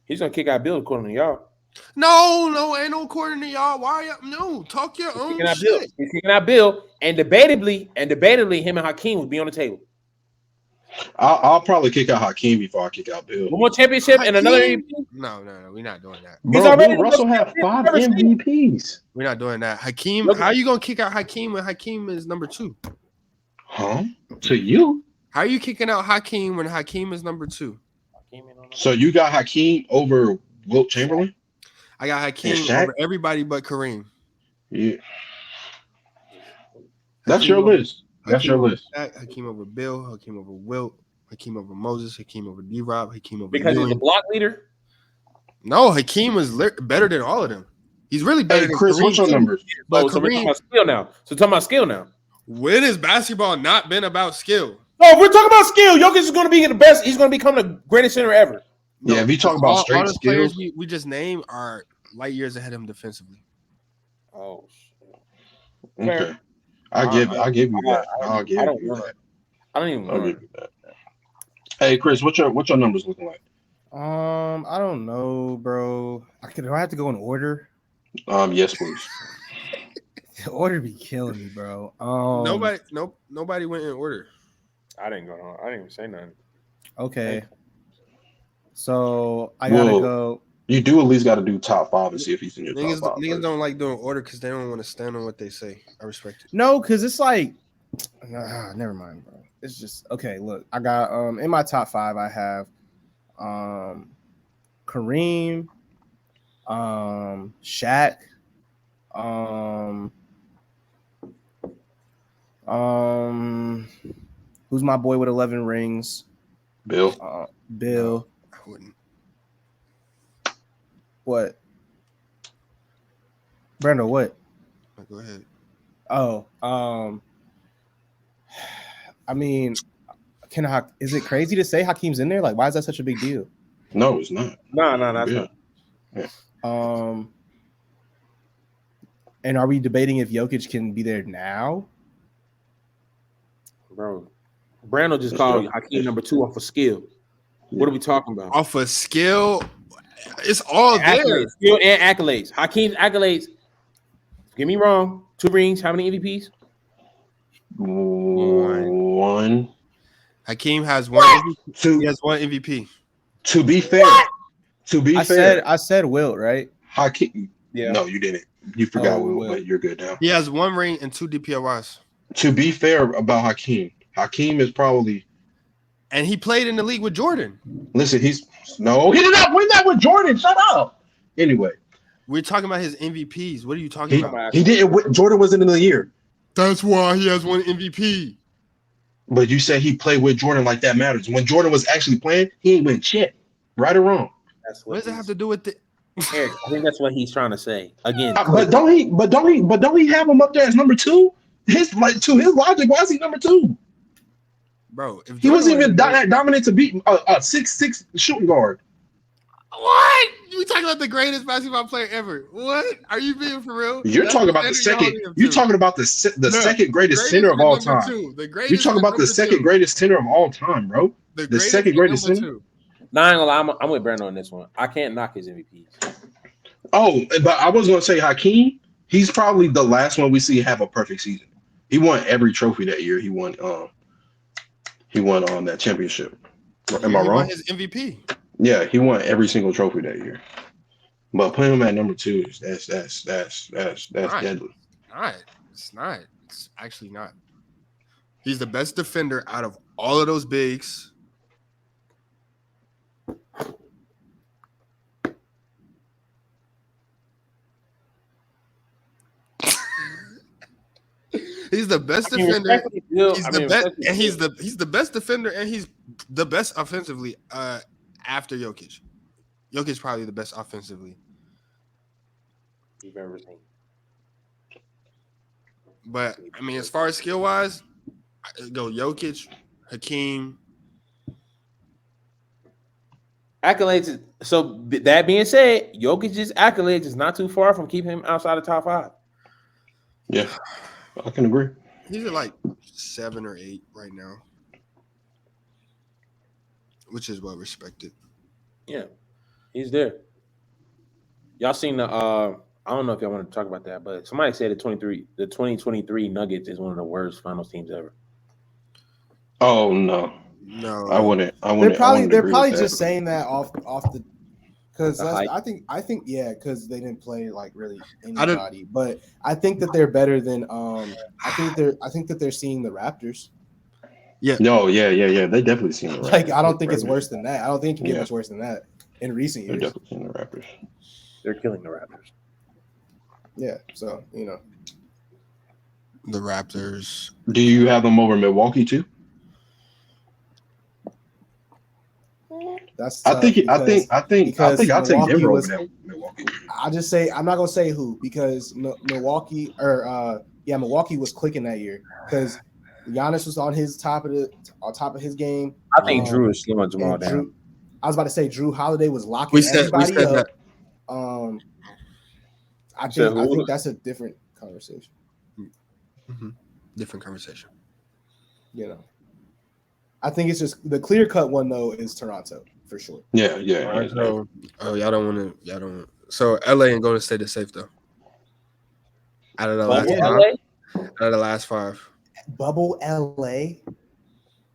he's gonna kick out Bill according to y'all. No, ain't no according to y'all. Why y'all? No, talk your own Kicking out Bill. shit. He's kicking out Bill, and debatably, him and Hakeem would be on the table. I'll probably kick out Hakeem before I kick out Bill. One more championship and another Hakeem? MVP. No, we're not doing that. He's Bro, already Bill Russell the had most 5 ever seen. MVPs. We're not doing that. Hakeem, Look- how are you gonna kick out Hakeem when Hakeem is number 2? Huh? To you? How are you kicking out Hakeem when Hakeem is number 2? Hakeem ain't on the- So you got Hakeem over Wilt Chamberlain? I got Hakeem And Shaq? over everybody but Kareem. Yeah. That's Hakeem your over- list. That's Hakeem your over list. Shaq, Hakeem over Bill, Hakeem over Wilt, Hakeem over Moses, Hakeem over D-Rob, Hakeem over because he's Ewing. the block leader. No, Hakeem was better than all of them. He's really better Hey, than Chris, Kareem what's your too. numbers? But So we're talking Kareem, about skill now. when has basketball not been about skill? No, if we're talking about skill, Jokic is going to be the best. He's going to become the greatest center ever. Yeah, if you talk about all straight the players skills, we just named are light years ahead of him defensively. Oh, shit. okay. I give you that. I'll give I don't you know. that. I don't even I'll know. give you that. Hey, Chris, what's your numbers looking like? I don't know, bro. Do I have to go in order? Yes, please. The order be killing me, bro. Nobody went in order. I didn't go on. I didn't even say nothing. Okay. So I gotta Well, go. You do at least got to do top 5 and see if he's in your Niggas top 5. first. don't like doing order because they don't want to stand on what they say. I respect it. No, because it's like, never mind, bro. It's just okay. Look, I got in my top 5. I have Kareem, Shaq, who's my boy with 11 rings? Bill. Bill. I wouldn't. What? Brando, what? Go ahead. Oh, I mean, is it crazy to say Hakeem's in there? Like, why is that such a big deal? No, it's not. No, that's Yeah. not. And are we debating if Jokic can be there now? Bro, Brando just called Hakeem number 2 off of skill. What are we talking about? Off of skill, it's all there. Accolades, skill and accolades. Hakeem's accolades. Get me wrong. 2 rings. How many MVPs? 1. Hakeem has one. MVP. He 2. has one MVP. To be fair, I said Wilt, right? Hakeem. Yeah. No, you didn't. You forgot Oh, Will, but you're good now. He has 1 ring and 2 DPOIs. To be fair about Hakeem is probably. And he played in the league with Jordan. Listen, he did not win that with Jordan. Shut up. Anyway, We're talking about his MVPs. What are you talking about? he didn't win. Jordan wasn't in the year. That's why he has 1 MVP. But you say he played with Jordan like that matters. When Jordan was actually playing, he ain't win shit. Right or wrong? That's What does it have to do with the? Eric, I think that's what he's trying to say. Again, But don't he have him up there as number 2? His logic, why is he number 2? Bro, if He wasn't Jordan even that dominant to beat a 6'6" shooting guard. What? You talking about the greatest basketball player ever? What? Are you being for real? You're That's talking about the standard second. y'all have You're too. talking about the second greatest center is of all number time. 2. The greatest You're talking about the is number second 2. greatest center of all time, bro. The greatest second is greatest number center. 2. nah, I ain't gonna lie, I'm with Brando on this one. I can't knock his MVPs. Oh, but I was gonna say Hakeem. He's probably the last one we see have a perfect season. He won every trophy that year. He won He won on that championship. Am Yeah, I he wrong? won his MVP. Yeah, he won every single trophy that year. But putting him at number 2 is that's Not. deadly. Not. It's not. It's actually not. He's the best defender out of all of those bigs. He's the best defender. He's the best defender, and he's the best offensively. After Jokic, Jokic probably the best offensively. You've ever seen. But I mean, as far as skill wise, go Jokic, Hakeem. Accolades. So that being said, Jokic's accolades is not too far from keeping him outside the top 5. Yeah, I can agree. He's at like 7 or 8 right now, which is well respected. Yeah, he's there. Y'all seen the? I don't know if y'all want to talk about that, but somebody said the 2023 Nuggets is one of the worst finals teams ever. Oh no, I wouldn't. They're probably just saying that off the because I think yeah, because they didn't play like really anybody, but I think that they're better than I think that they're seeing the Raptors. Yeah. No, yeah. They definitely seen the Raptors. Like I don't think it's worse than that. I don't think it can get much worse than that in recent years. They're definitely seeing the Raptors. They're killing the Raptors. Yeah, so the Raptors. Do you have them over Milwaukee too? That's I think I'll take Denver over Milwaukee. I'll just say I'm not gonna say who because Milwaukee Milwaukee was clicking that year because Giannis was on top of his game. I think Drew is slowing Jamal down. I was about to say Drew Holiday was locking everybody up. That. I think that's a different conversation. Mm-hmm. Different conversation. I think it's just the clear cut one though is Toronto for sure. Yeah. Right, so, y'all don't. So LA and Golden State is safe though. Out of the last 5. Bubble LA.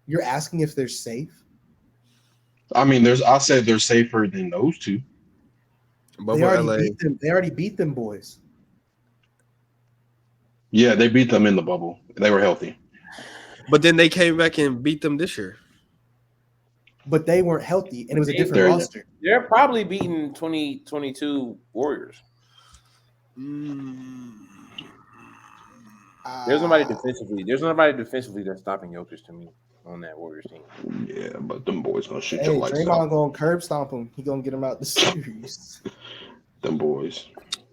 You're asking if they're safe? I mean, I said they're safer than those two. Bubble they already LA. beat them boys. Yeah, they beat them in the bubble. They were healthy. But then they came back and beat them this year. But they weren't healthy, and it was a different roster. They're probably beating 2022 Warriors. There's nobody defensively. There's nobody defensively that's stopping Jokic to me on that Warriors team. Yeah, but them boys gonna shoot your lights out. Draymond gonna curb stomp him. He gonna get him out the series. Them boys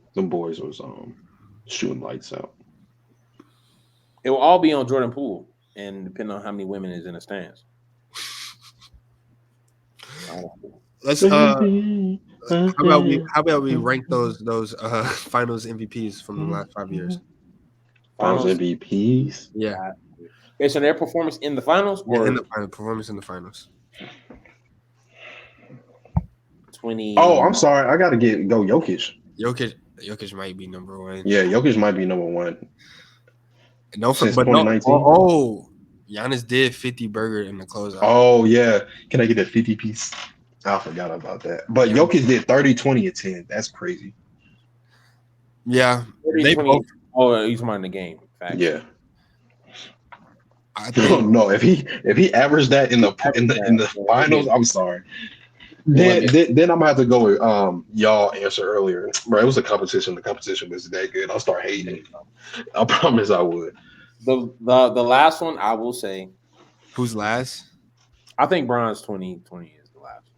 was shooting lights out. It will all be on Jordan Poole, and depending on how many women is in the stands. Let's how about we rank those finals MVPs from the last 5 years? Finals MVPs? Yeah. Based on their performance in the finals or in the performance in the finals. 20. Oh, I'm sorry. I gotta go Jokic. Jokic might be number 1. Yeah, Jokic might be number 1. Since 2019. Giannis did 50 burger in the closeout. Oh yeah. Can I get a 50 piece? I forgot about that. But Jokic did 30, 20, and 10. That's crazy. Yeah. 30, they 20, both. Oh, he's in the game. Fact. Yeah. I don't know if he averaged that in the finals. I'm sorry. Then I'm gonna have to go with y'all answer earlier, bro. It was a competition. The competition was that good. I'll start hating. I promise I would. The last one I will say. Who's last? I think Bron's 2020 is the last.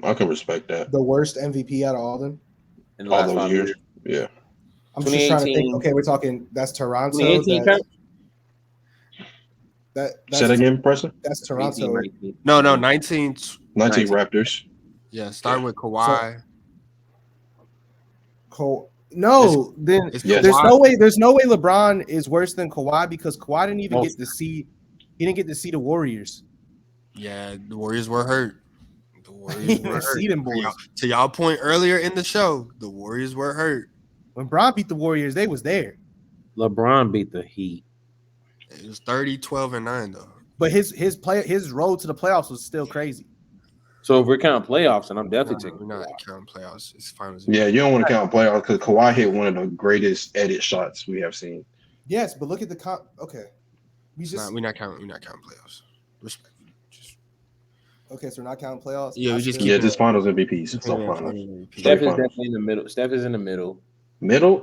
I can respect that. The worst MVP out of all of them in the last 5 years. Yeah. I'm just trying to think. Okay, we're talking. That's Toronto. 2018. Say that again, Preston. That's Toronto. 19. No, 19 Raptors. Yeah, start with Kawhi. No, then there's no way LeBron is worse than Kawhi because Kawhi didn't even get to see. He didn't get to see the Warriors. Yeah, the Warriors were hurt. The Warriors were hurt. See them boys. To y'all point earlier in the show, the Warriors were hurt. When Bron beat the Warriors, they was there. LeBron beat the Heat. It was 30, 12, and 9 though. But his road to the playoffs was still crazy. So if we're counting playoffs, and I'm definitely We're taking not playoffs. counting playoffs. It's finals. Yeah, you don't want to count playoffs because Kawhi hit one of the greatest edit shots we have seen. Yes, but look at the okay. We're not counting playoffs. Respect. Okay, so we're not counting playoffs. Yeah, we just keep Yeah, just finals MVPs. So finals. Steph is finals. definitely in the middle. Steph is in the middle. Middle?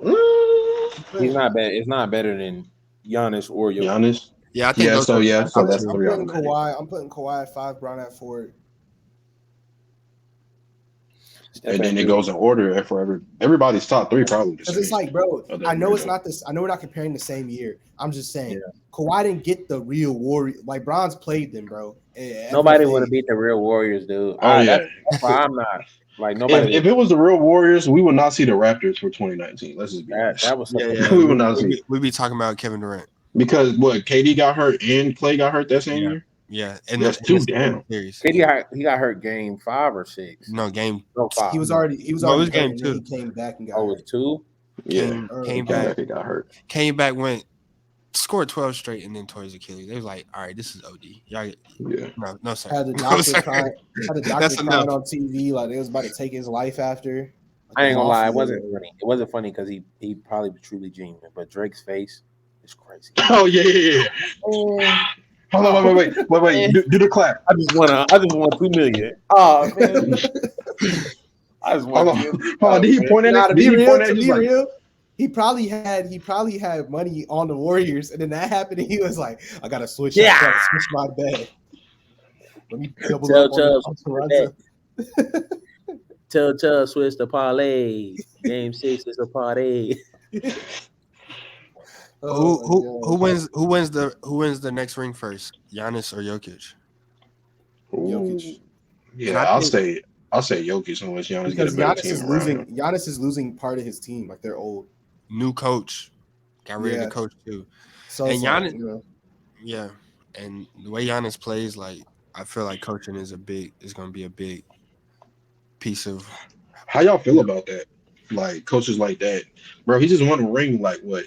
He's not bad. It's not better than Giannis or Jokic. Giannis? Yeah, I think Yeah, so yeah, so that's I'm three putting automatic. Kawhi. I'm putting Kawhi at 5, Brown at 4. And then it goes in order for everybody's top three probably. Because it's like, bro, I know it's not this. I know we're not comparing the same year. I'm just saying, Kawhi didn't get the real Warrior. Like Bron's played them, bro. Nobody would have beat the real Warriors, dude. Oh yeah, that's why I'm not like nobody. If it was the real Warriors, we would not see the Raptors for 2019. Let's just be honest. That was we would not see. We'd be talking about Kevin Durant because KD got hurt and Clay got hurt that same year. Yeah, and that's two down. KD he got hurt game 5 or 6. No, game 5. He was already game 2. He came back and got hurt. It was 2. Yeah, came back. He got hurt. Came back, scored 12 straight, and then tore his Achilles. They was like, "All right, this is OD." Y'all, no, sir. Had the doctor crying on TV like they was about to take his life after. Like, I ain't gonna lie, it wasn't funny. It wasn't funny because he probably was truly genuine, but Drake's face is crazy. Oh yeah. Hold on, wait. Do the clap. I just want $2 million. Oh man. I just want. Hold on. Did he point at it? To be real, he probably had money on the Warriors, and then that happened, and he was like, "I gotta switch. I gotta switch my bet. Let me double up on Toronto." Tell Chubb switch the parlay. Game 6 is a party. Who wins the next ring first? Giannis or Jokic? Jokic. Yeah, I'll say Jokic unless Giannis get a better team. Giannis is losing part of his team. Like they're old. New coach. Got rid of the coach too. So and Giannis, yeah. And the way Giannis plays, like I feel like coaching is going to be a big piece of. How y'all feel about that? Like coaches like that, bro. He just won a ring like what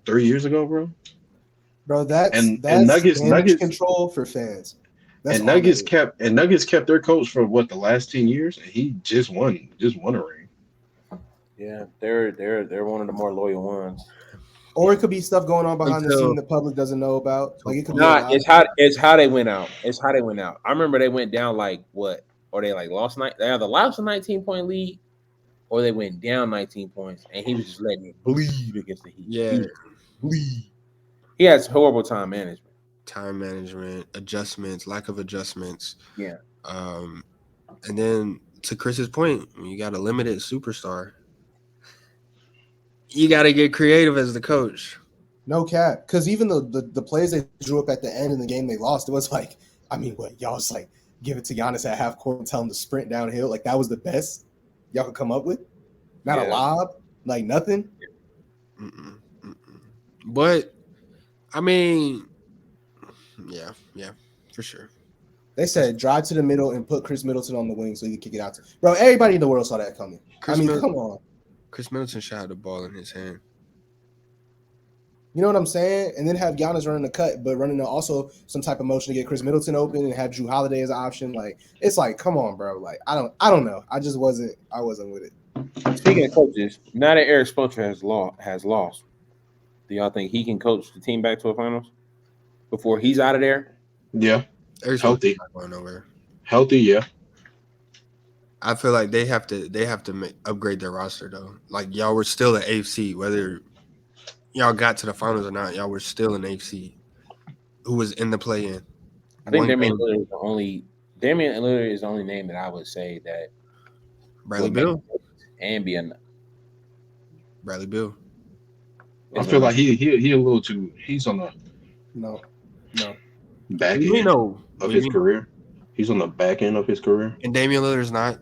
3 years ago, bro. Bro, that's Nuggets control for fans. Nuggets kept their coach for what the last 10 years, and he just won a ring. Yeah, they're one of the more loyal ones. Or it could be stuff going on behind the scene the public doesn't know about. Like it could be it's how they went out. I remember they went down like what? Or they like lost they either lost a 19-point lead or they went down 19 points and he was just letting it bleed against the Heat. Yeah. Bleed. He has horrible time management. Adjustments, lack of adjustments. Yeah. And then to Chris's point, when you got a limited superstar, you got to get creative as the coach. No cap. Because even the plays they drew up at the end in the game they lost, it was like, I mean, what? Y'all was like, give it to Giannis at half court and tell him to sprint downhill. Like, that was the best y'all could come up with? Not a lob? Like, nothing? But, I mean, yeah, for sure. They said drive to the middle and put Chris Middleton on the wing so he could kick it out. Bro, everybody in the world saw that coming. Come on. Chris Middleton shot the ball in his hand. You know what I'm saying? And then have Giannis running the cut, but running also some type of motion to get Chris Middleton open and have Drew Holiday as an option. Like, it's like, come on, bro. Like, I don't know. I wasn't with it. Speaking of coaches, now that Eric Spoelstra has lost, do y'all think he can coach the team back to a finals before he's out of there? Yeah. Eric's healthy. Not going nowhere. Healthy, yeah. I feel like they have to upgrade their roster though. Like y'all were still an AFC, whether y'all got to the finals or not. Y'all were still an AFC who was in the play-in. I think Damian Lillard is the only name that I would say that Bradley Beal and Bradley Beal. I feel like he a little too. He's on the back end of his career. He's on the back end of his career, and Damian Lillard's not.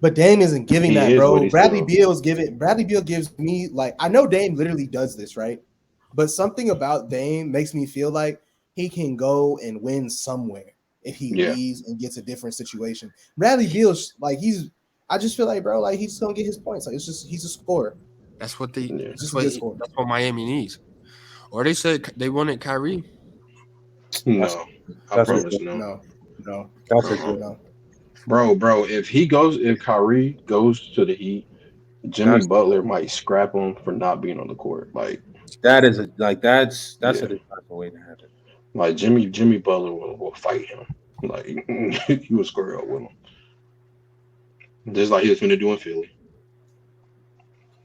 But Dame isn't giving that, bro. Bradley Beal gives me like I know Dame literally does this, right? But something about Dame makes me feel like he can go and win somewhere if he leaves and gets a different situation. Bradley Beal, like I just feel like, bro, like he's gonna get his points. Like he's a scorer. That's what that's what Miami needs. Or they said they wanted Kyrie. No, I That's promise it. no. No. That's Uh-uh. it. No. Bro, if Kyrie goes to the Heat, Jimmy That's Butler might scrap him for not being on the court. that is a, like that's Yeah. a disgraceful way to happen. Like Jimmy Butler will fight him. Like he will square up with him. Just like he was finna do in Philly.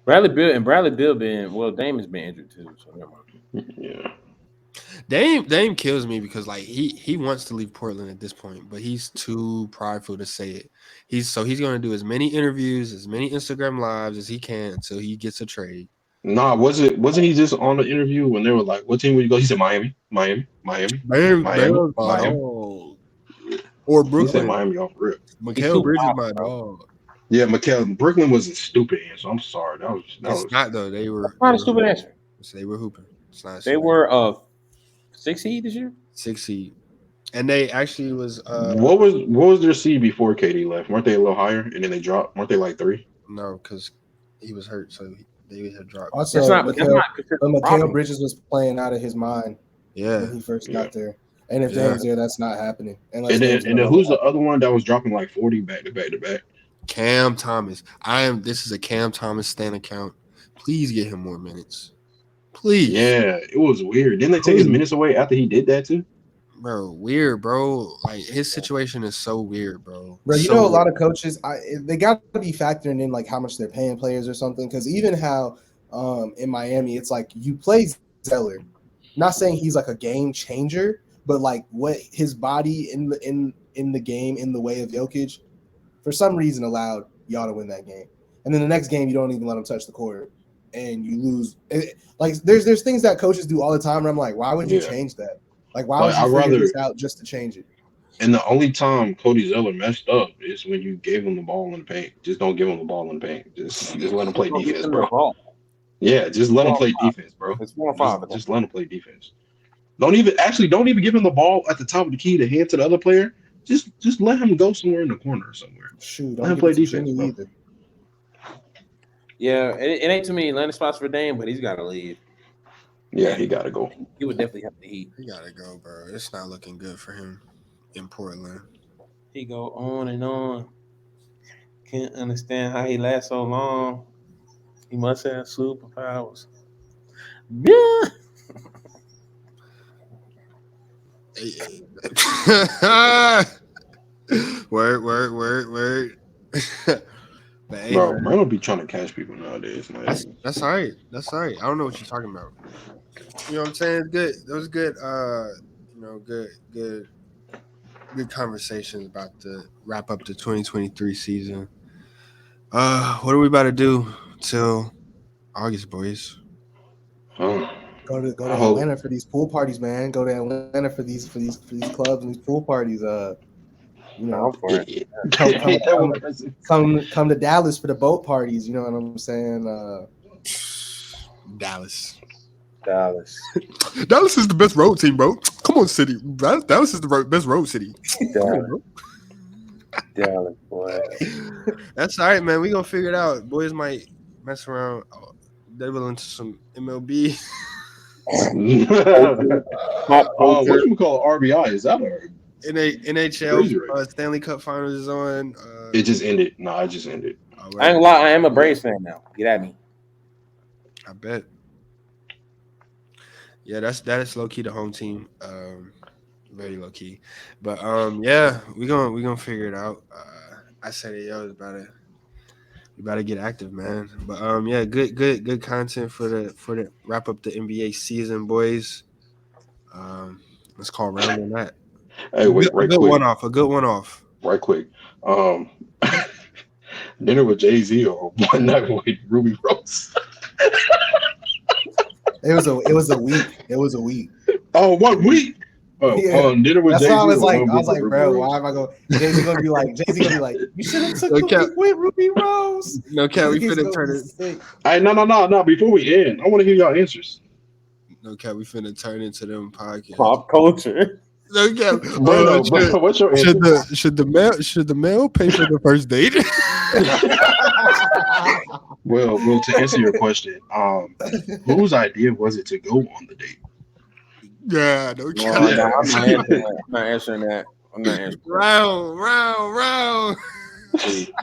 Bradley Bill Dame has been injured too. So never mind. Yeah. Dame kills me because like he wants to leave Portland at this point, but he's too prideful to say it. He's gonna do as many interviews, as many Instagram lives as he can until he gets a trade. Nah, wasn't he just on the interview when they were like, "What team would you go?" He said Miami, Miami, Miami, Miami, Bam's my Miami. dog. Or He said Brooklyn. Miami off rip. He's Mikal too Bridges, wild, my bro. dog. Yeah, Brooklyn was a stupid answer. I'm sorry. That It's was not though. They That's were not a stupid answer. they were hooping. It's not They stupid. were 6 seed this year. 6 seed. And they actually was what was their seed before KD left? Weren't they a little higher and then they dropped? Weren't they like 3? no, because he was hurt, so they had dropped. Also, That's not considered Mikal problem. Bridges was playing out of his mind Yeah. when he first Yeah. got there. And if Yeah. Dame's there, that's not happening. Unless And Dame's then gonna who's the level up. other one that was dropping like 40 back to back to back? Cam Thomas. This is a Cam Thomas stan account. Please get him more minutes. Please. Yeah, it was weird. Didn't they take his minutes away after he did that too? Bro, weird, bro. Like his situation is so weird, bro. Bro, you So know, a lot weird. of coaches, they got to be factoring in like how much they're paying players or something. Because even how in Miami, it's like you play Zeller. Not saying he's like a game changer, but like what his body in the game in the way of Jokic, for some reason allowed y'all to win that game. And then the next game, you don't even let him touch the court, and you lose. Like there's things that coaches do all the time. Where I'm like, why would you change that? Like, why would you figure this out just to change it? And the only time Cody Zeller messed up is when you gave him the ball in the paint. Just don't give him the ball in the paint. Just let him play defense, bro. Yeah, just let him play defense, bro. It's 4-5. Just let him play defense. Don't even give him the ball at the top of the key to hand to the other player. Just let him go somewhere in the corner or somewhere. Shoot, let him play defense, bro. Either. Yeah, it ain't too many landing spots for Dame, but he's got to leave. Yeah, he got to go. He would definitely have to eat. He gotta go, bro. It's not looking good for him in Portland. He go on and on. Can't understand how he lasts so long. He must have superpowers. Yeah. Word. But hey, Bro, Brandon be trying to catch people nowadays, man. that's all right. That's all right. I don't know what you're talking about. You know what I'm saying? It's good. That was good. Good conversations about to wrap up the 2023 season. What are we about to do till August, boys? Go to Atlanta for these pool parties, man. Go to Atlanta for these clubs and these pool parties. You know, come to Dallas for the boat parties. You know what I'm saying? Dallas is the best road team, bro. Come on, city. Dallas is the best road city. Dallas, boy. That's all right, man. We gonna figure it out. Boys might mess around. Devil into some MLB. What you call RBI? Is that a NHL Stanley Cup Finals is on. It just ended. No, it just ended. I ain't gonna lie. I am a Braves fan now. Get at me. I bet. Yeah, that is low key the home team. Very low key, but yeah, we gonna figure it out. I said it, yo, we about to get active, man. But yeah, good content for the wrap up the NBA season, boys. Let's call round on that. Hey, wait, a good one off. Right quick. Dinner with Jay-Z or one night with Ruby Rose. It was a week. Oh, 1 week. Dinner with Jay-Z. That's why I was like, bro, why am I going? Jay-Z gonna be like, you should have took the week with Ruby Rose. No, Cat, we finna turn it. Hey, no. Before we end, I want to hear y'all answers. No, Cat, we finna turn into them podcasts. Pop culture. No, Cat. What's your answer? Should the male pay for the first date? Well, to answer your question, whose idea was it to go on the date? Yeah, no No, cap. I'm not answering that. I'm not answering that. I'm not answering that. Round. See,